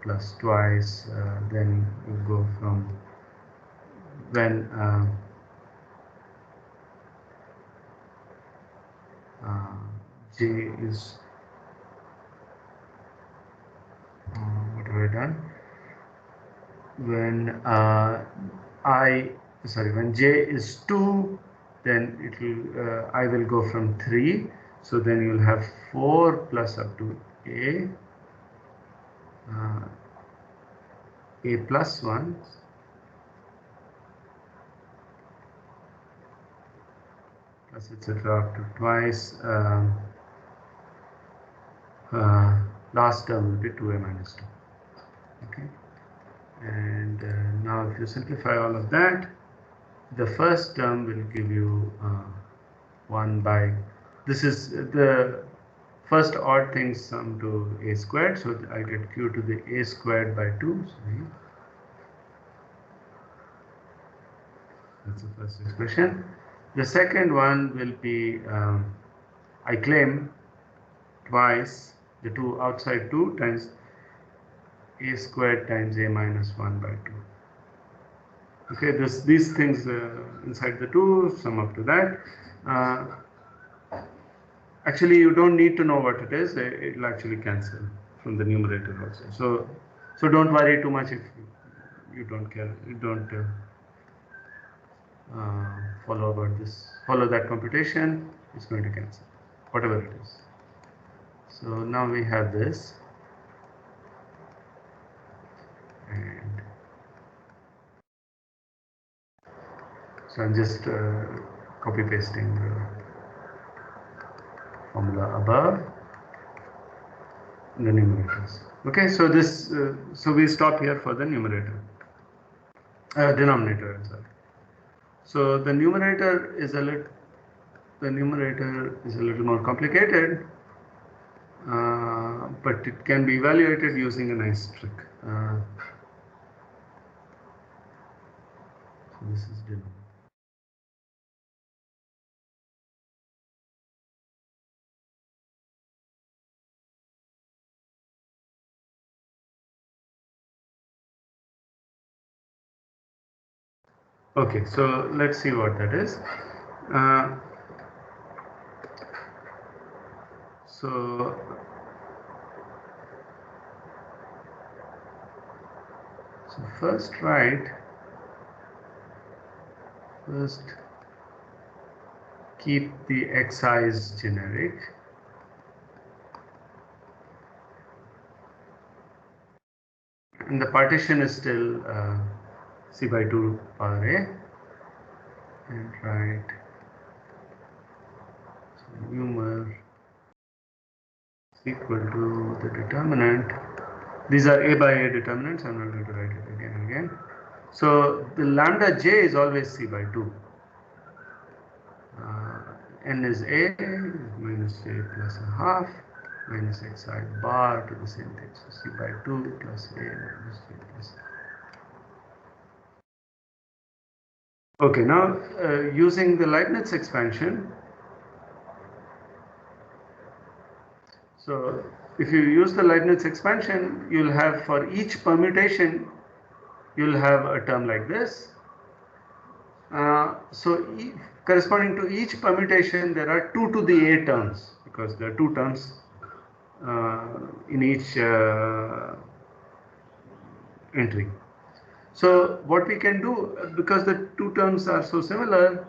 plus twice, then you go from when j is, what have I done? When when j is 2, then it will, I will go from 3. So then you'll have 4 plus up to a plus 1 plus etc. up to twice. Last term will be 2a minus 2. Okay, and now if you simplify all of that, the first term will give you 1 by, this is the first odd things sum to a squared, so I get q to the a squared by 2. Sorry. That's the first expression. The second one will be I claim twice the 2 outside 2 times a squared times a minus 1 by 2. Okay, these things inside the 2 sum up to that. Actually, you don't need to know what it is. It will actually cancel from the numerator also. So don't worry too much if you don't care. You don't follow about this. Follow that computation. It's going to cancel, whatever it is. So now we have this, and so I'm just copy pasting the formula above the numerators. Okay, so this so we stop here for the numerator, denominator. I'm sorry. So the numerator is a little more complicated, but it can be evaluated using a nice trick. So this is denominator. Okay, so let's see what that is. So first keep the xi's generic. And the partition is still c by 2 power a, and write numer is equal to the determinant. These are a by a determinants. I'm not going to write it again and again. So the lambda j is always c by 2. N is a minus j plus a half minus xi bar to the same thing. So c by 2 plus a minus j plus a. Okay, now using the Leibniz expansion. So if you use the Leibniz expansion, you'll have for each permutation, you'll have a term like this. So corresponding to each permutation, there are 2 to the a terms, because there are 2 terms in each entry. So what we can do, because the 2 terms are so similar,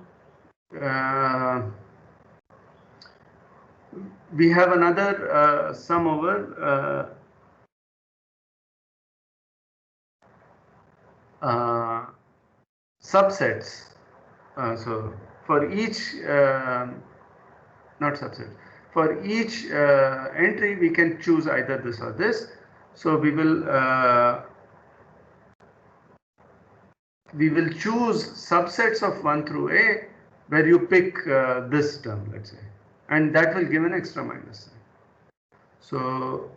we have another sum over subsets. So for each, not subset, for each entry we can choose either this or this. So we will choose subsets of 1 through a where you pick this term, let's say, and that will give an extra minus sign. So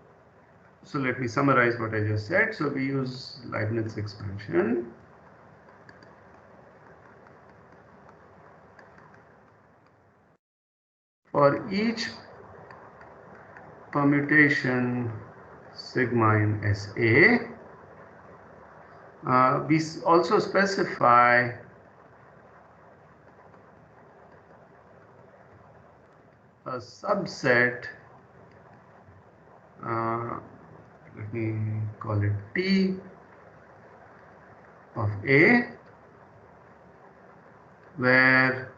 let me summarize what I just said. So we use Leibniz expansion. For each permutation sigma in SA, we also specify a subset, let me call it T of A, where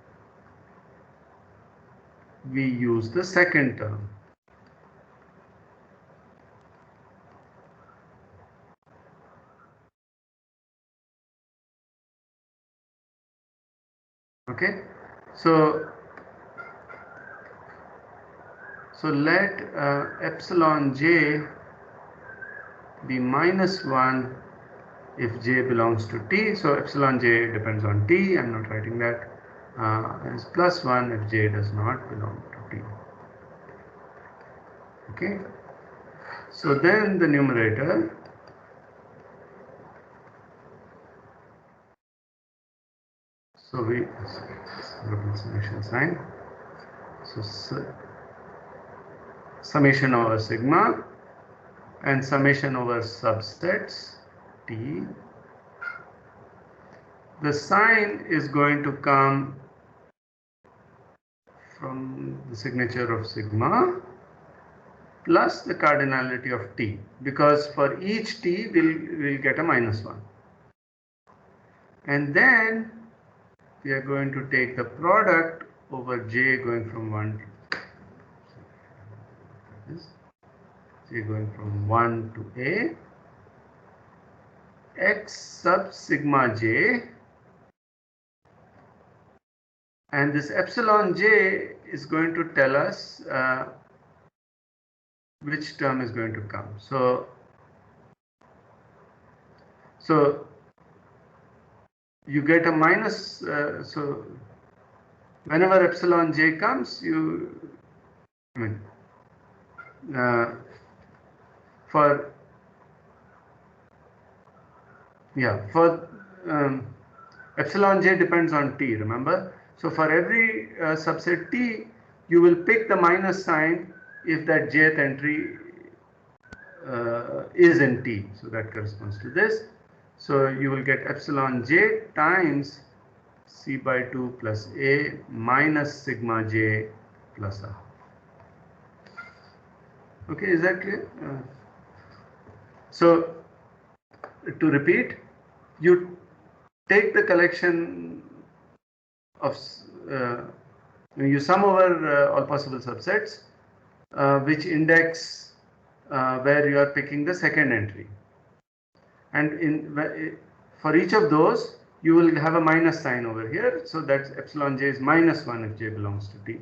we use the second term. Okay, so let epsilon j be minus 1 if j belongs to T. So epsilon j depends on T. I'm not writing that. Is plus 1 if j does not belong to T. Okay, so then the numerator, so we double summation sign, so summation over sigma and summation over subsets T. The sign is going to come from the signature of sigma plus the cardinality of T, because for each T we'll get a -1. And then we are going to take the product over J going from 1 to J going from 1 to A, X sub sigma J, and this epsilon J is going to tell us which term is going to come. So you get a minus, so whenever epsilon J comes, for epsilon J depends on T, remember? So for every subset T, you will pick the minus sign if that Jth entry is in T. So that corresponds to this. So you will get epsilon J times C by 2 plus A minus sigma J plus A. Okay, is that clear? So to repeat, you take the collection of you sum over all possible subsets which index where you are picking the second entry, and for each of those you will have a minus sign over here, so that's epsilon J is -1 if J belongs to T,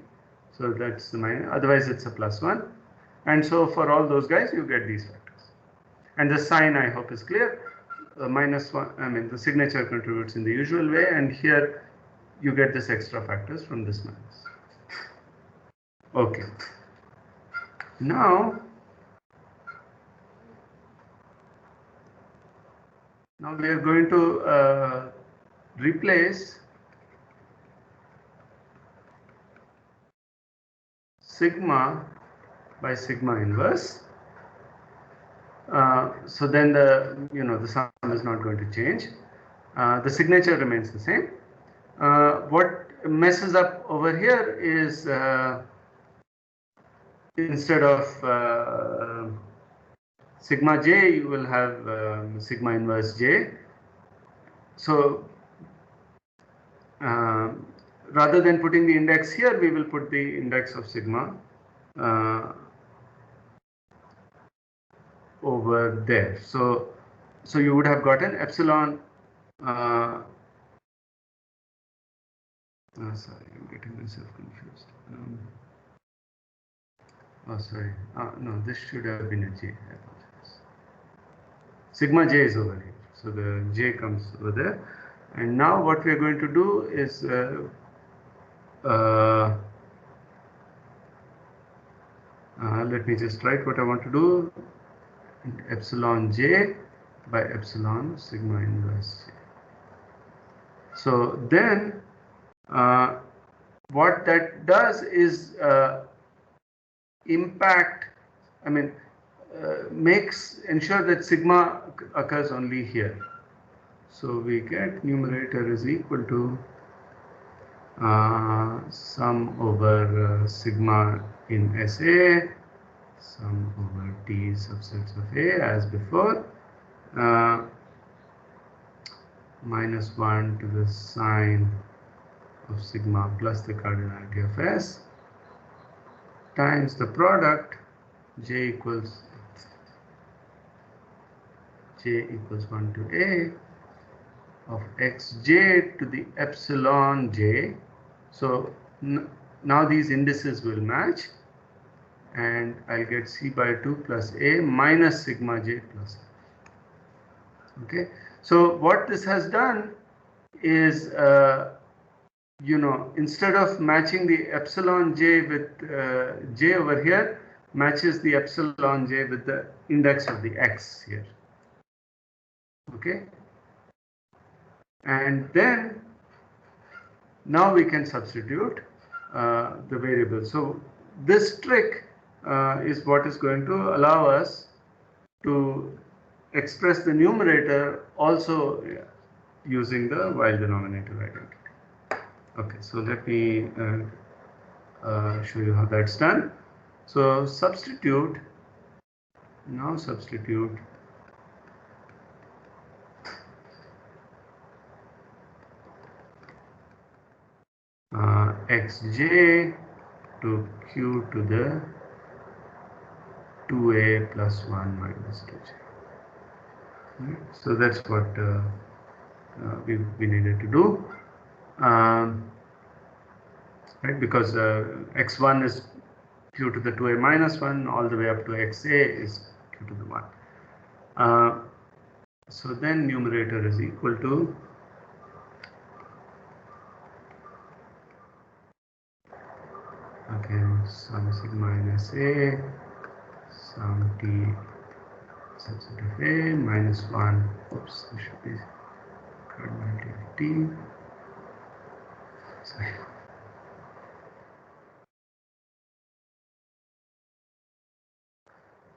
so that's the minus, otherwise it's a +1, and so for all those guys you get these factors, and the sign I hope is clear. -1, the signature contributes in the usual way, and here you get this extra factors from this minus. Okay. Now we are going to replace sigma by sigma inverse. So then the sum is not going to change. The signature remains the same. What messes up over here is instead of sigma j, you will have sigma inverse j. So rather than putting the index here, we will put the index of sigma over there. So you would have gotten epsilon. Sorry, I'm getting myself confused. Sorry. No, this should have been a j. I apologize. Sigma j is over here, so the j comes over there. And now what we are going to do is let me just write what I want to do. Epsilon j by epsilon sigma inverse j. So then what that does is ensure that sigma occurs only here. So we get numerator is equal to sum over sigma in SA, sum over T subsets of A as before, -1 to the sine of sigma plus the cardinality of S times the product j equals 1 to A of xj to the epsilon j. So now these indices will match, and I'll get C by 2 plus A minus sigma j plus A. Okay, so what this has done is instead of matching the epsilon j with j over here, matches the epsilon j with the index of the x here. Okay, and then now we can substitute the variable. So this trick is what is going to allow us to express the numerator also using the Weil denominator identity. Okay, so let me show you how that's done. So substitute, now substitute xj to q to the 2a plus 1 minus 2j. So that's what we needed to do, right? Because x1 is q to the 2a minus 1 all the way up to xa is q to the 1. So then numerator is equal to some sigma in SA, some t subset of A minus 1, oops, this should be cardinality of t. Sorry.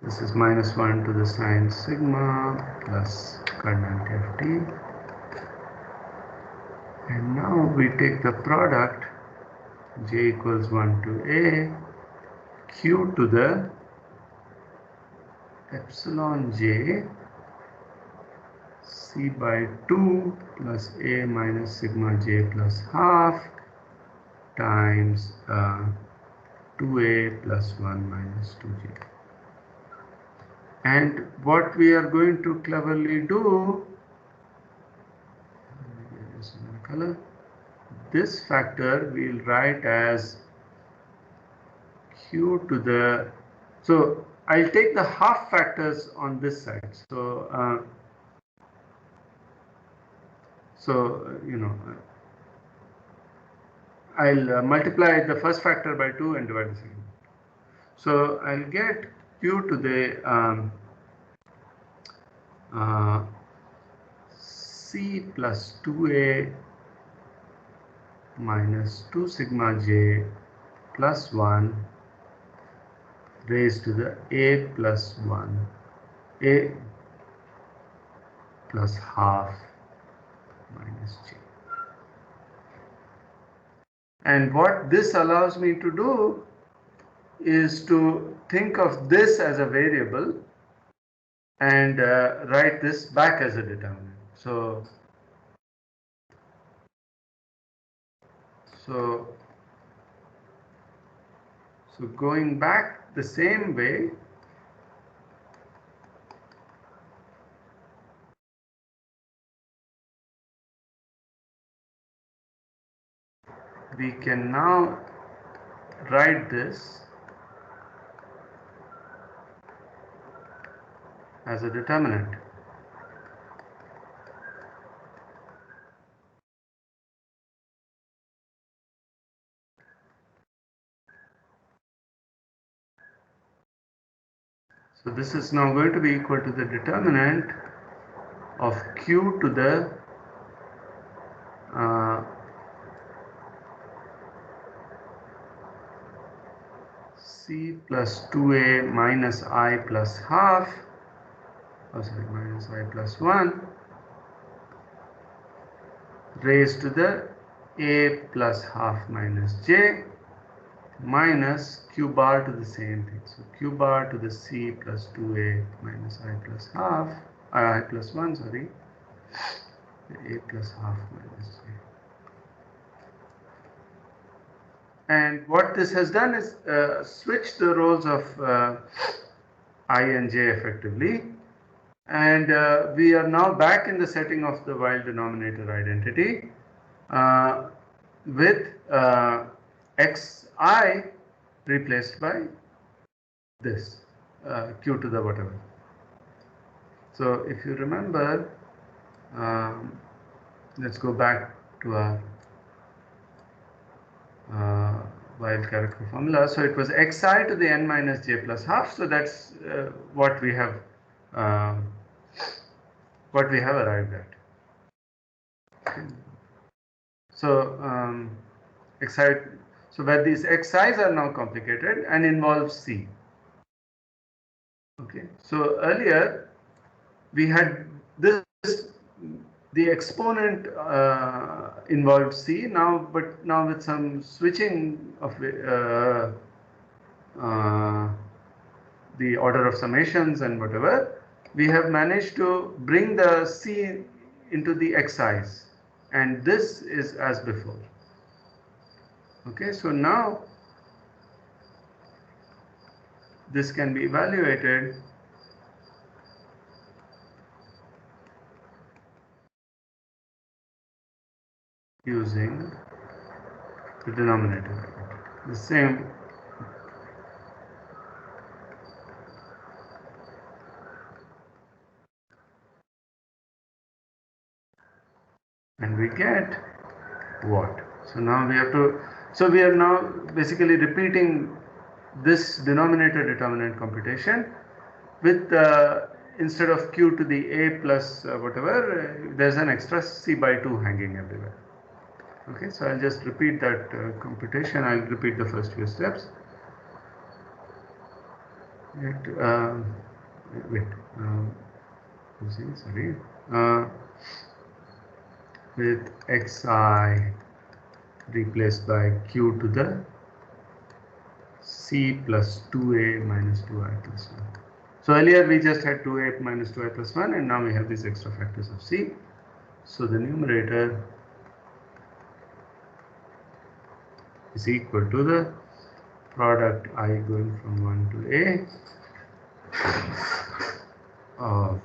This is minus 1 to the sine sigma plus cardinality of t. And now we take the product j equals 1 to a q to the epsilon j c by 2 plus a minus sigma j plus half times 2a plus 1 minus 2j. And what we are going to cleverly do, color, this factor we'll write as q to the, so I'll take the half factors on this side. So I'll multiply the first factor by 2 and divide the second. So I'll get q to the c plus 2a minus 2 sigma j plus 1 raised to the a plus 1, a plus half minus j. And what this allows me to do is to think of this as a variable and write this back as a determinant. So going back the same way, we can now write this as a determinant. So this is now going to be equal to the determinant of q to the c plus 2a minus I plus half, minus I plus 1 raised to the a plus half minus j minus q bar to the same thing. So q bar to the c plus 2a minus I plus half, I plus 1, sorry, a plus half minus j. And what this has done is switch the roles of I and j effectively. And we are now back in the setting of the Weil denominator identity with xi replaced by this q to the whatever. So if you remember, let's go back to our Weil Wilde character formula. So it was xi to the n minus j plus half. So that's what we have arrived at. Okay. So xi. So where these xi's are now complicated and involve c. Okay. So earlier we had this. The exponent involved c now, but now with some switching of the order of summations and whatever, we have managed to bring the c into the xi's, and this is as before. Okay, so now this can be evaluated using the denominator. The same. And we get what? So now we have to, so we are now basically repeating this denominator determinant computation with instead of q to the a plus whatever, there's an extra c by 2 hanging everywhere. Okay, so I'll just repeat that computation. I'll repeat the first few steps. With xi replaced by q to the c plus 2a minus 2i plus 1. So earlier we just had 2a minus 2i plus 1, and now we have these extra factors of c. So the numerator is equal to the product I going from 1 to a of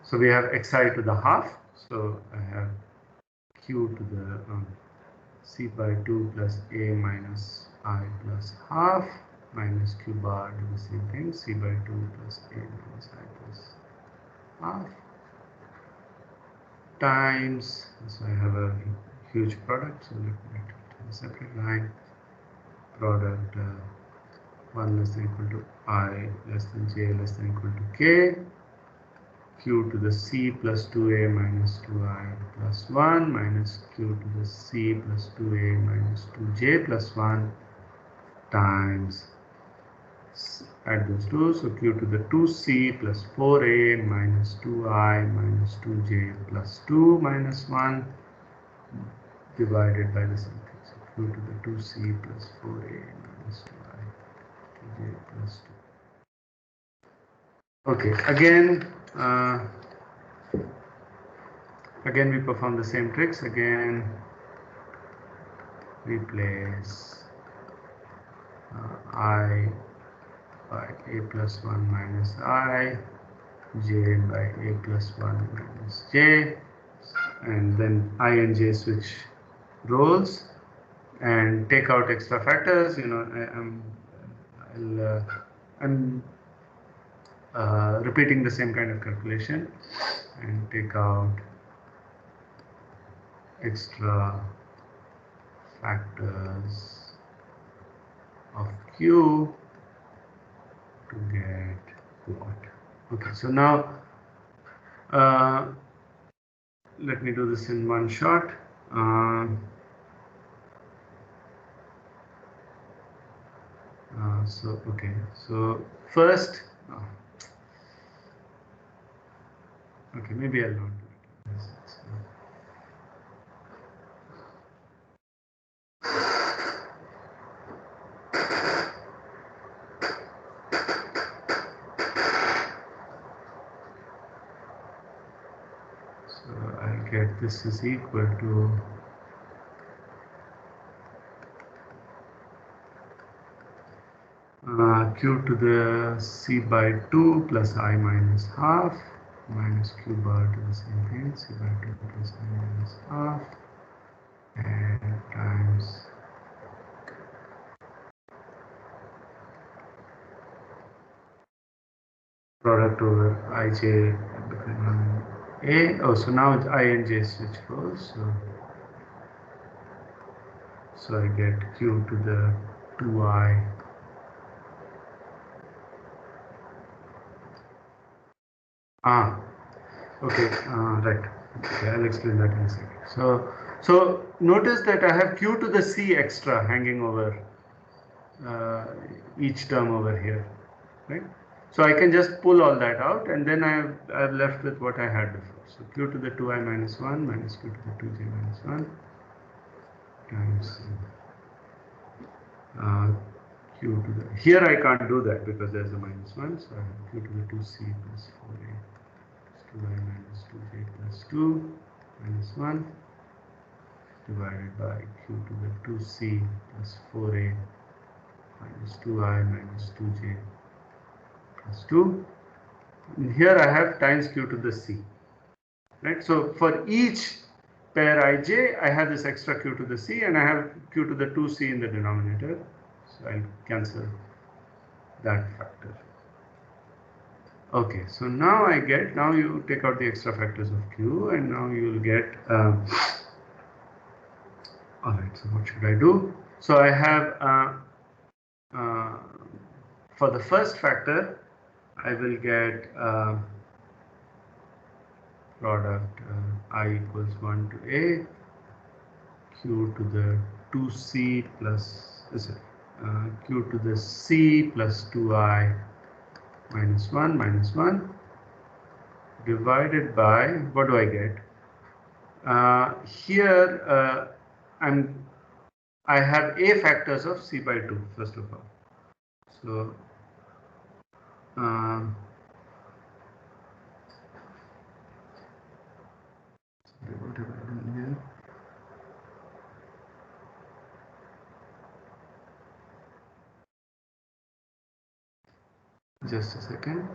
so we have xi to the half, so I have q to the c by 2 plus a minus I plus half minus q bar to the same thing, c by 2 plus a minus I plus half times, so I have a huge product, so let me write it in a separate line, product 1 less than equal to I less than j less than equal to k, q to the c plus 2a minus 2i plus 1 minus q to the c plus 2a minus 2j plus 1 times, add those two, so q to the 2c plus 4a minus 2i minus 2j plus 2 minus 1 divided by the same thing, so q to the 2c plus 4a minus 2i 2j plus 2. Okay, again we perform the same tricks. Again replace I by a plus 1 minus I, j by a plus 1 minus j, and then I and j switch roles and take out extra factors. You know, I'm repeating the same kind of calculation and take out extra factors of q to get what. Okay, so now let me do this in one shot. So okay, so first, okay, maybe I'll not do it. So I'll get this is equal to q to the c by 2 plus I minus half minus q bar to the same thing, c by 2 plus I minus half, and times product over ij becoming a. Oh, so now I and j switch roles. So I get q to the 2I. Okay, right. Okay, I'll explain that in a second. So notice that I have q to the c extra hanging over each term over here, right? So I can just pull all that out, and then I've left with what I had before. So q to the 2I minus 1 minus q to the 2j minus 1 times q to the, here I can't do that because there's a minus 1, so I have q to the 2c plus 4a plus 2I minus 2j plus 2 minus 1 divided by q to the 2c plus 4a minus 2I minus 2j plus 2. And here I have times q to the c, right? So for each pair ij, I have this extra q to the c, and I have q to the 2c in the denominator. So I'll cancel that factor. Okay, so now I get, now you take out the extra factors of q, and now you will get, all right, so what should I do? So I have, for the first factor, I will get product I equals 1 to a, q to the 2c plus, q to the c plus 2I minus 1 divided by, what do I get? Here I have a factors of c by 2 first of all. So what have I done here? Just a second.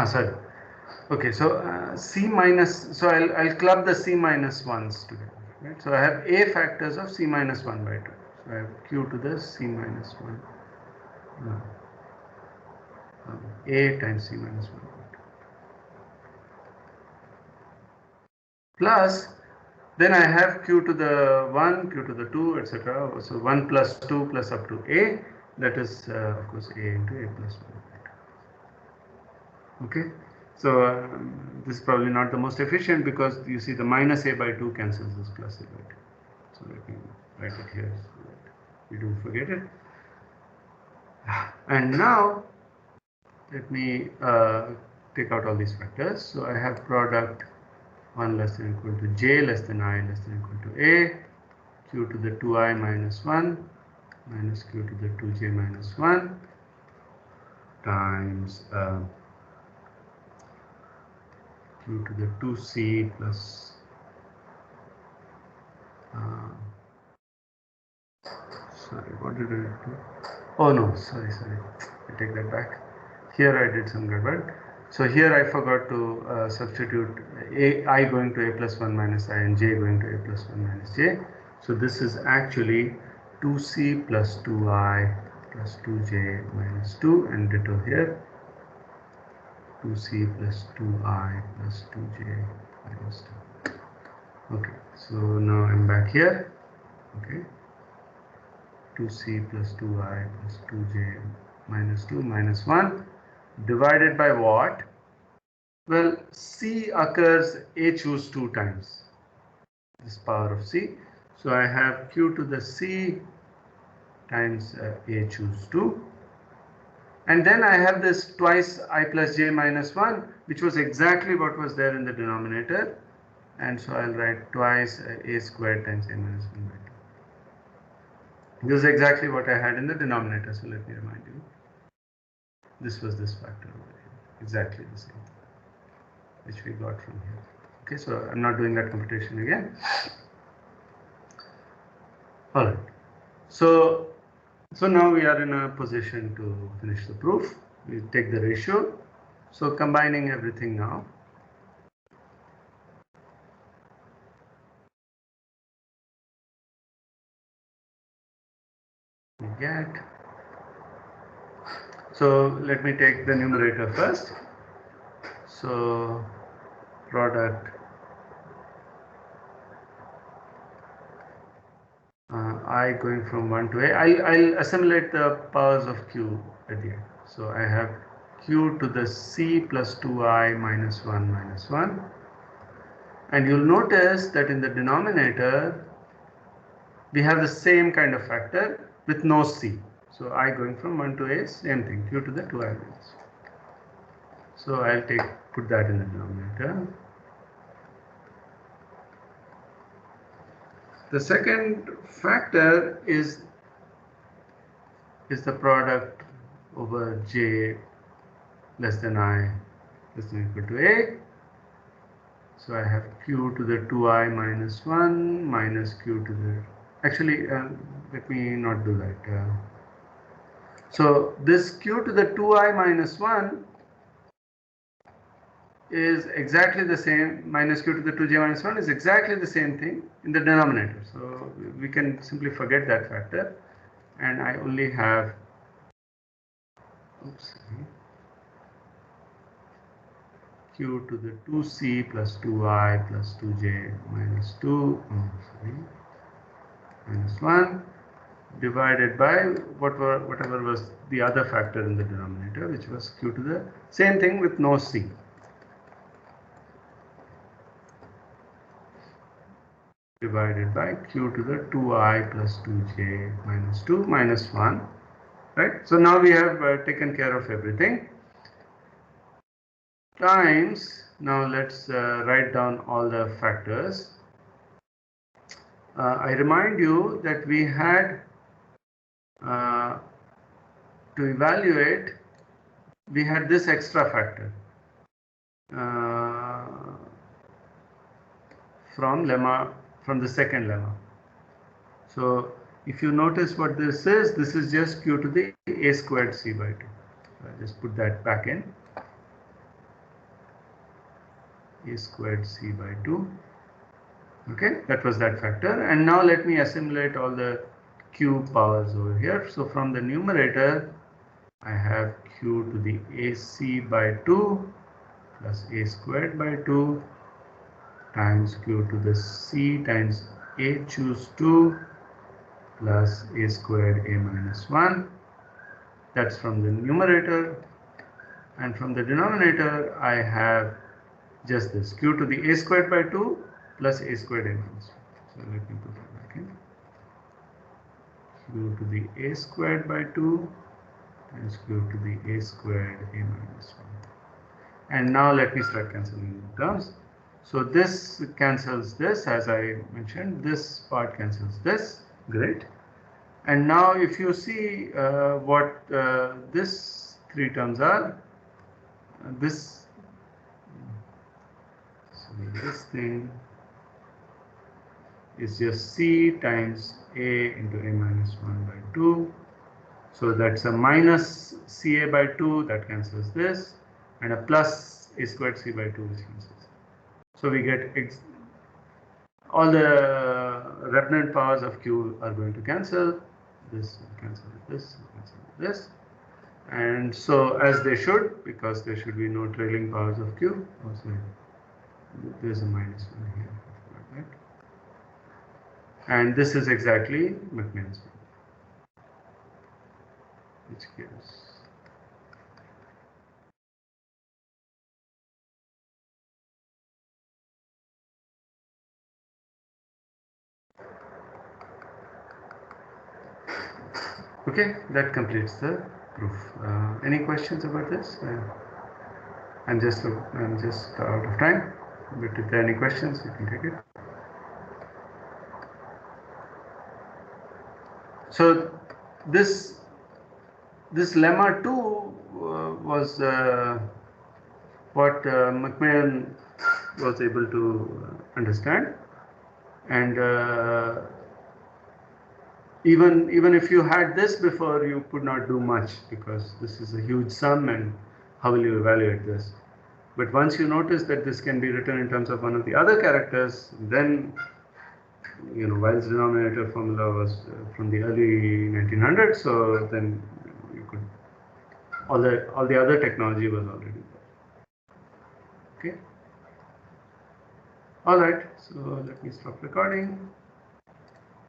Sorry. Okay, so c minus, so I'll club the c minus ones together, right? So I have a factors of c minus 1 by 2. So I have q to the c minus 1. A times c minus 1 by 2. Plus, then I have q to the 1, q to the 2, etc. So 1 plus 2 plus up to a, that is of course a into a plus 1 by 2. Okay, so this is probably not the most efficient because you see the minus a by 2 cancels this plus a by 2. So let me write it here so that you don't forget it. And now let me take out all these factors. So I have product 1 less than equal to j less than I less than equal to a, q to the 2I minus 1 minus q to the 2j minus 1 times q to the 2c plus sorry, what did I do? Oh no, sorry, I take that back. Here I did some garbage. So here I forgot to substitute I going to a plus 1 minus I and j going to a plus 1 minus j. So this is actually 2c plus 2I plus 2j minus 2, and ditto here 2c plus 2I plus 2j minus 2. Okay, so now I'm back here. Okay, 2c plus 2I plus 2j minus 2 minus 1 divided by what? Well, c occurs a choose 2 times this power of c. So I have q to the c times a choose 2. And then I have this twice I plus j minus 1, which was exactly what was there in the denominator. And so I'll write twice a squared times a minus 1 by 2. This is exactly what I had in the denominator. So let me remind you. This was this factor over here. Exactly the same, which we got from here. Okay, so I'm not doing that computation again. All right. So now we are in a position to finish the proof. We take the ratio. So combining everything now. We get. So let me take the numerator first. So product I going from 1 to a. I'll assimilate the powers of q at the end. So I have q to the c plus 2i minus 1 minus 1. And you'll notice that in the denominator, we have the same kind of factor with no c. So I going from 1 to a, same thing, q to the 2i minus 1. So I'll put that in the denominator. The second factor is the product over j less than I less than equal to a. So I have q to the 2i minus 1 minus q to the, actually let me not do that. So this q to the 2i minus 1 is exactly the same, minus q to the 2j minus 1 is exactly the same thing in the denominator. So we can simply forget that factor, and I only have, q to the 2c plus 2i plus 2j minus 2, minus 1 divided by whatever was the other factor in the denominator, which was q to the same thing with no c. Divided by q to the 2i plus 2j minus 2 minus 1, right? So now we have taken care of everything. Times, now let's write down all the factors. I remind you that we had to evaluate, we had this extra factor from the second lemma. So if you notice what this is just q to the a squared c by 2. I'll just put that back in, a squared c by 2. Okay, that was that factor. And now let me assimilate all the q powers over here. So from the numerator, I have q to the ac by 2 plus a squared by 2 times q to the c times a choose 2 plus a squared a minus 1. That's from the numerator. And from the denominator, I have just this, q to the a squared by 2 plus a squared a minus 1. So let me put that back in. Q to the a squared by 2 times q to the a squared a minus 1. And now let me start cancelling the terms. So this cancels this, as I mentioned, this part cancels this, great. And now if you see what this three terms are, this thing is just c times a into a minus 1 by 2. So that's a minus ca by 2, that cancels this, and a plus a squared c by 2, which cancels. So we get all the remanent powers of q are going to cancel. This will cancel with this, will cancel with this. And so as they should, because there should be no trailing powers of q. Also, there's a minus 1 here. Right? And this is exactly McMahon's rule, which gives okay, that completes the proof. Any questions about this? I'm just out of time, but if there are any questions, you can take it. So this lemma 2 was what McMahon was able to understand, and even if you had this before, you could not do much, because this is a huge sum, and how will you evaluate this? But once you notice that this can be written in terms of one of the other characters, then Weil's denominator formula was from the early 1900s, so then you could, all the other technology was already there. Okay. All right, so let me stop recording.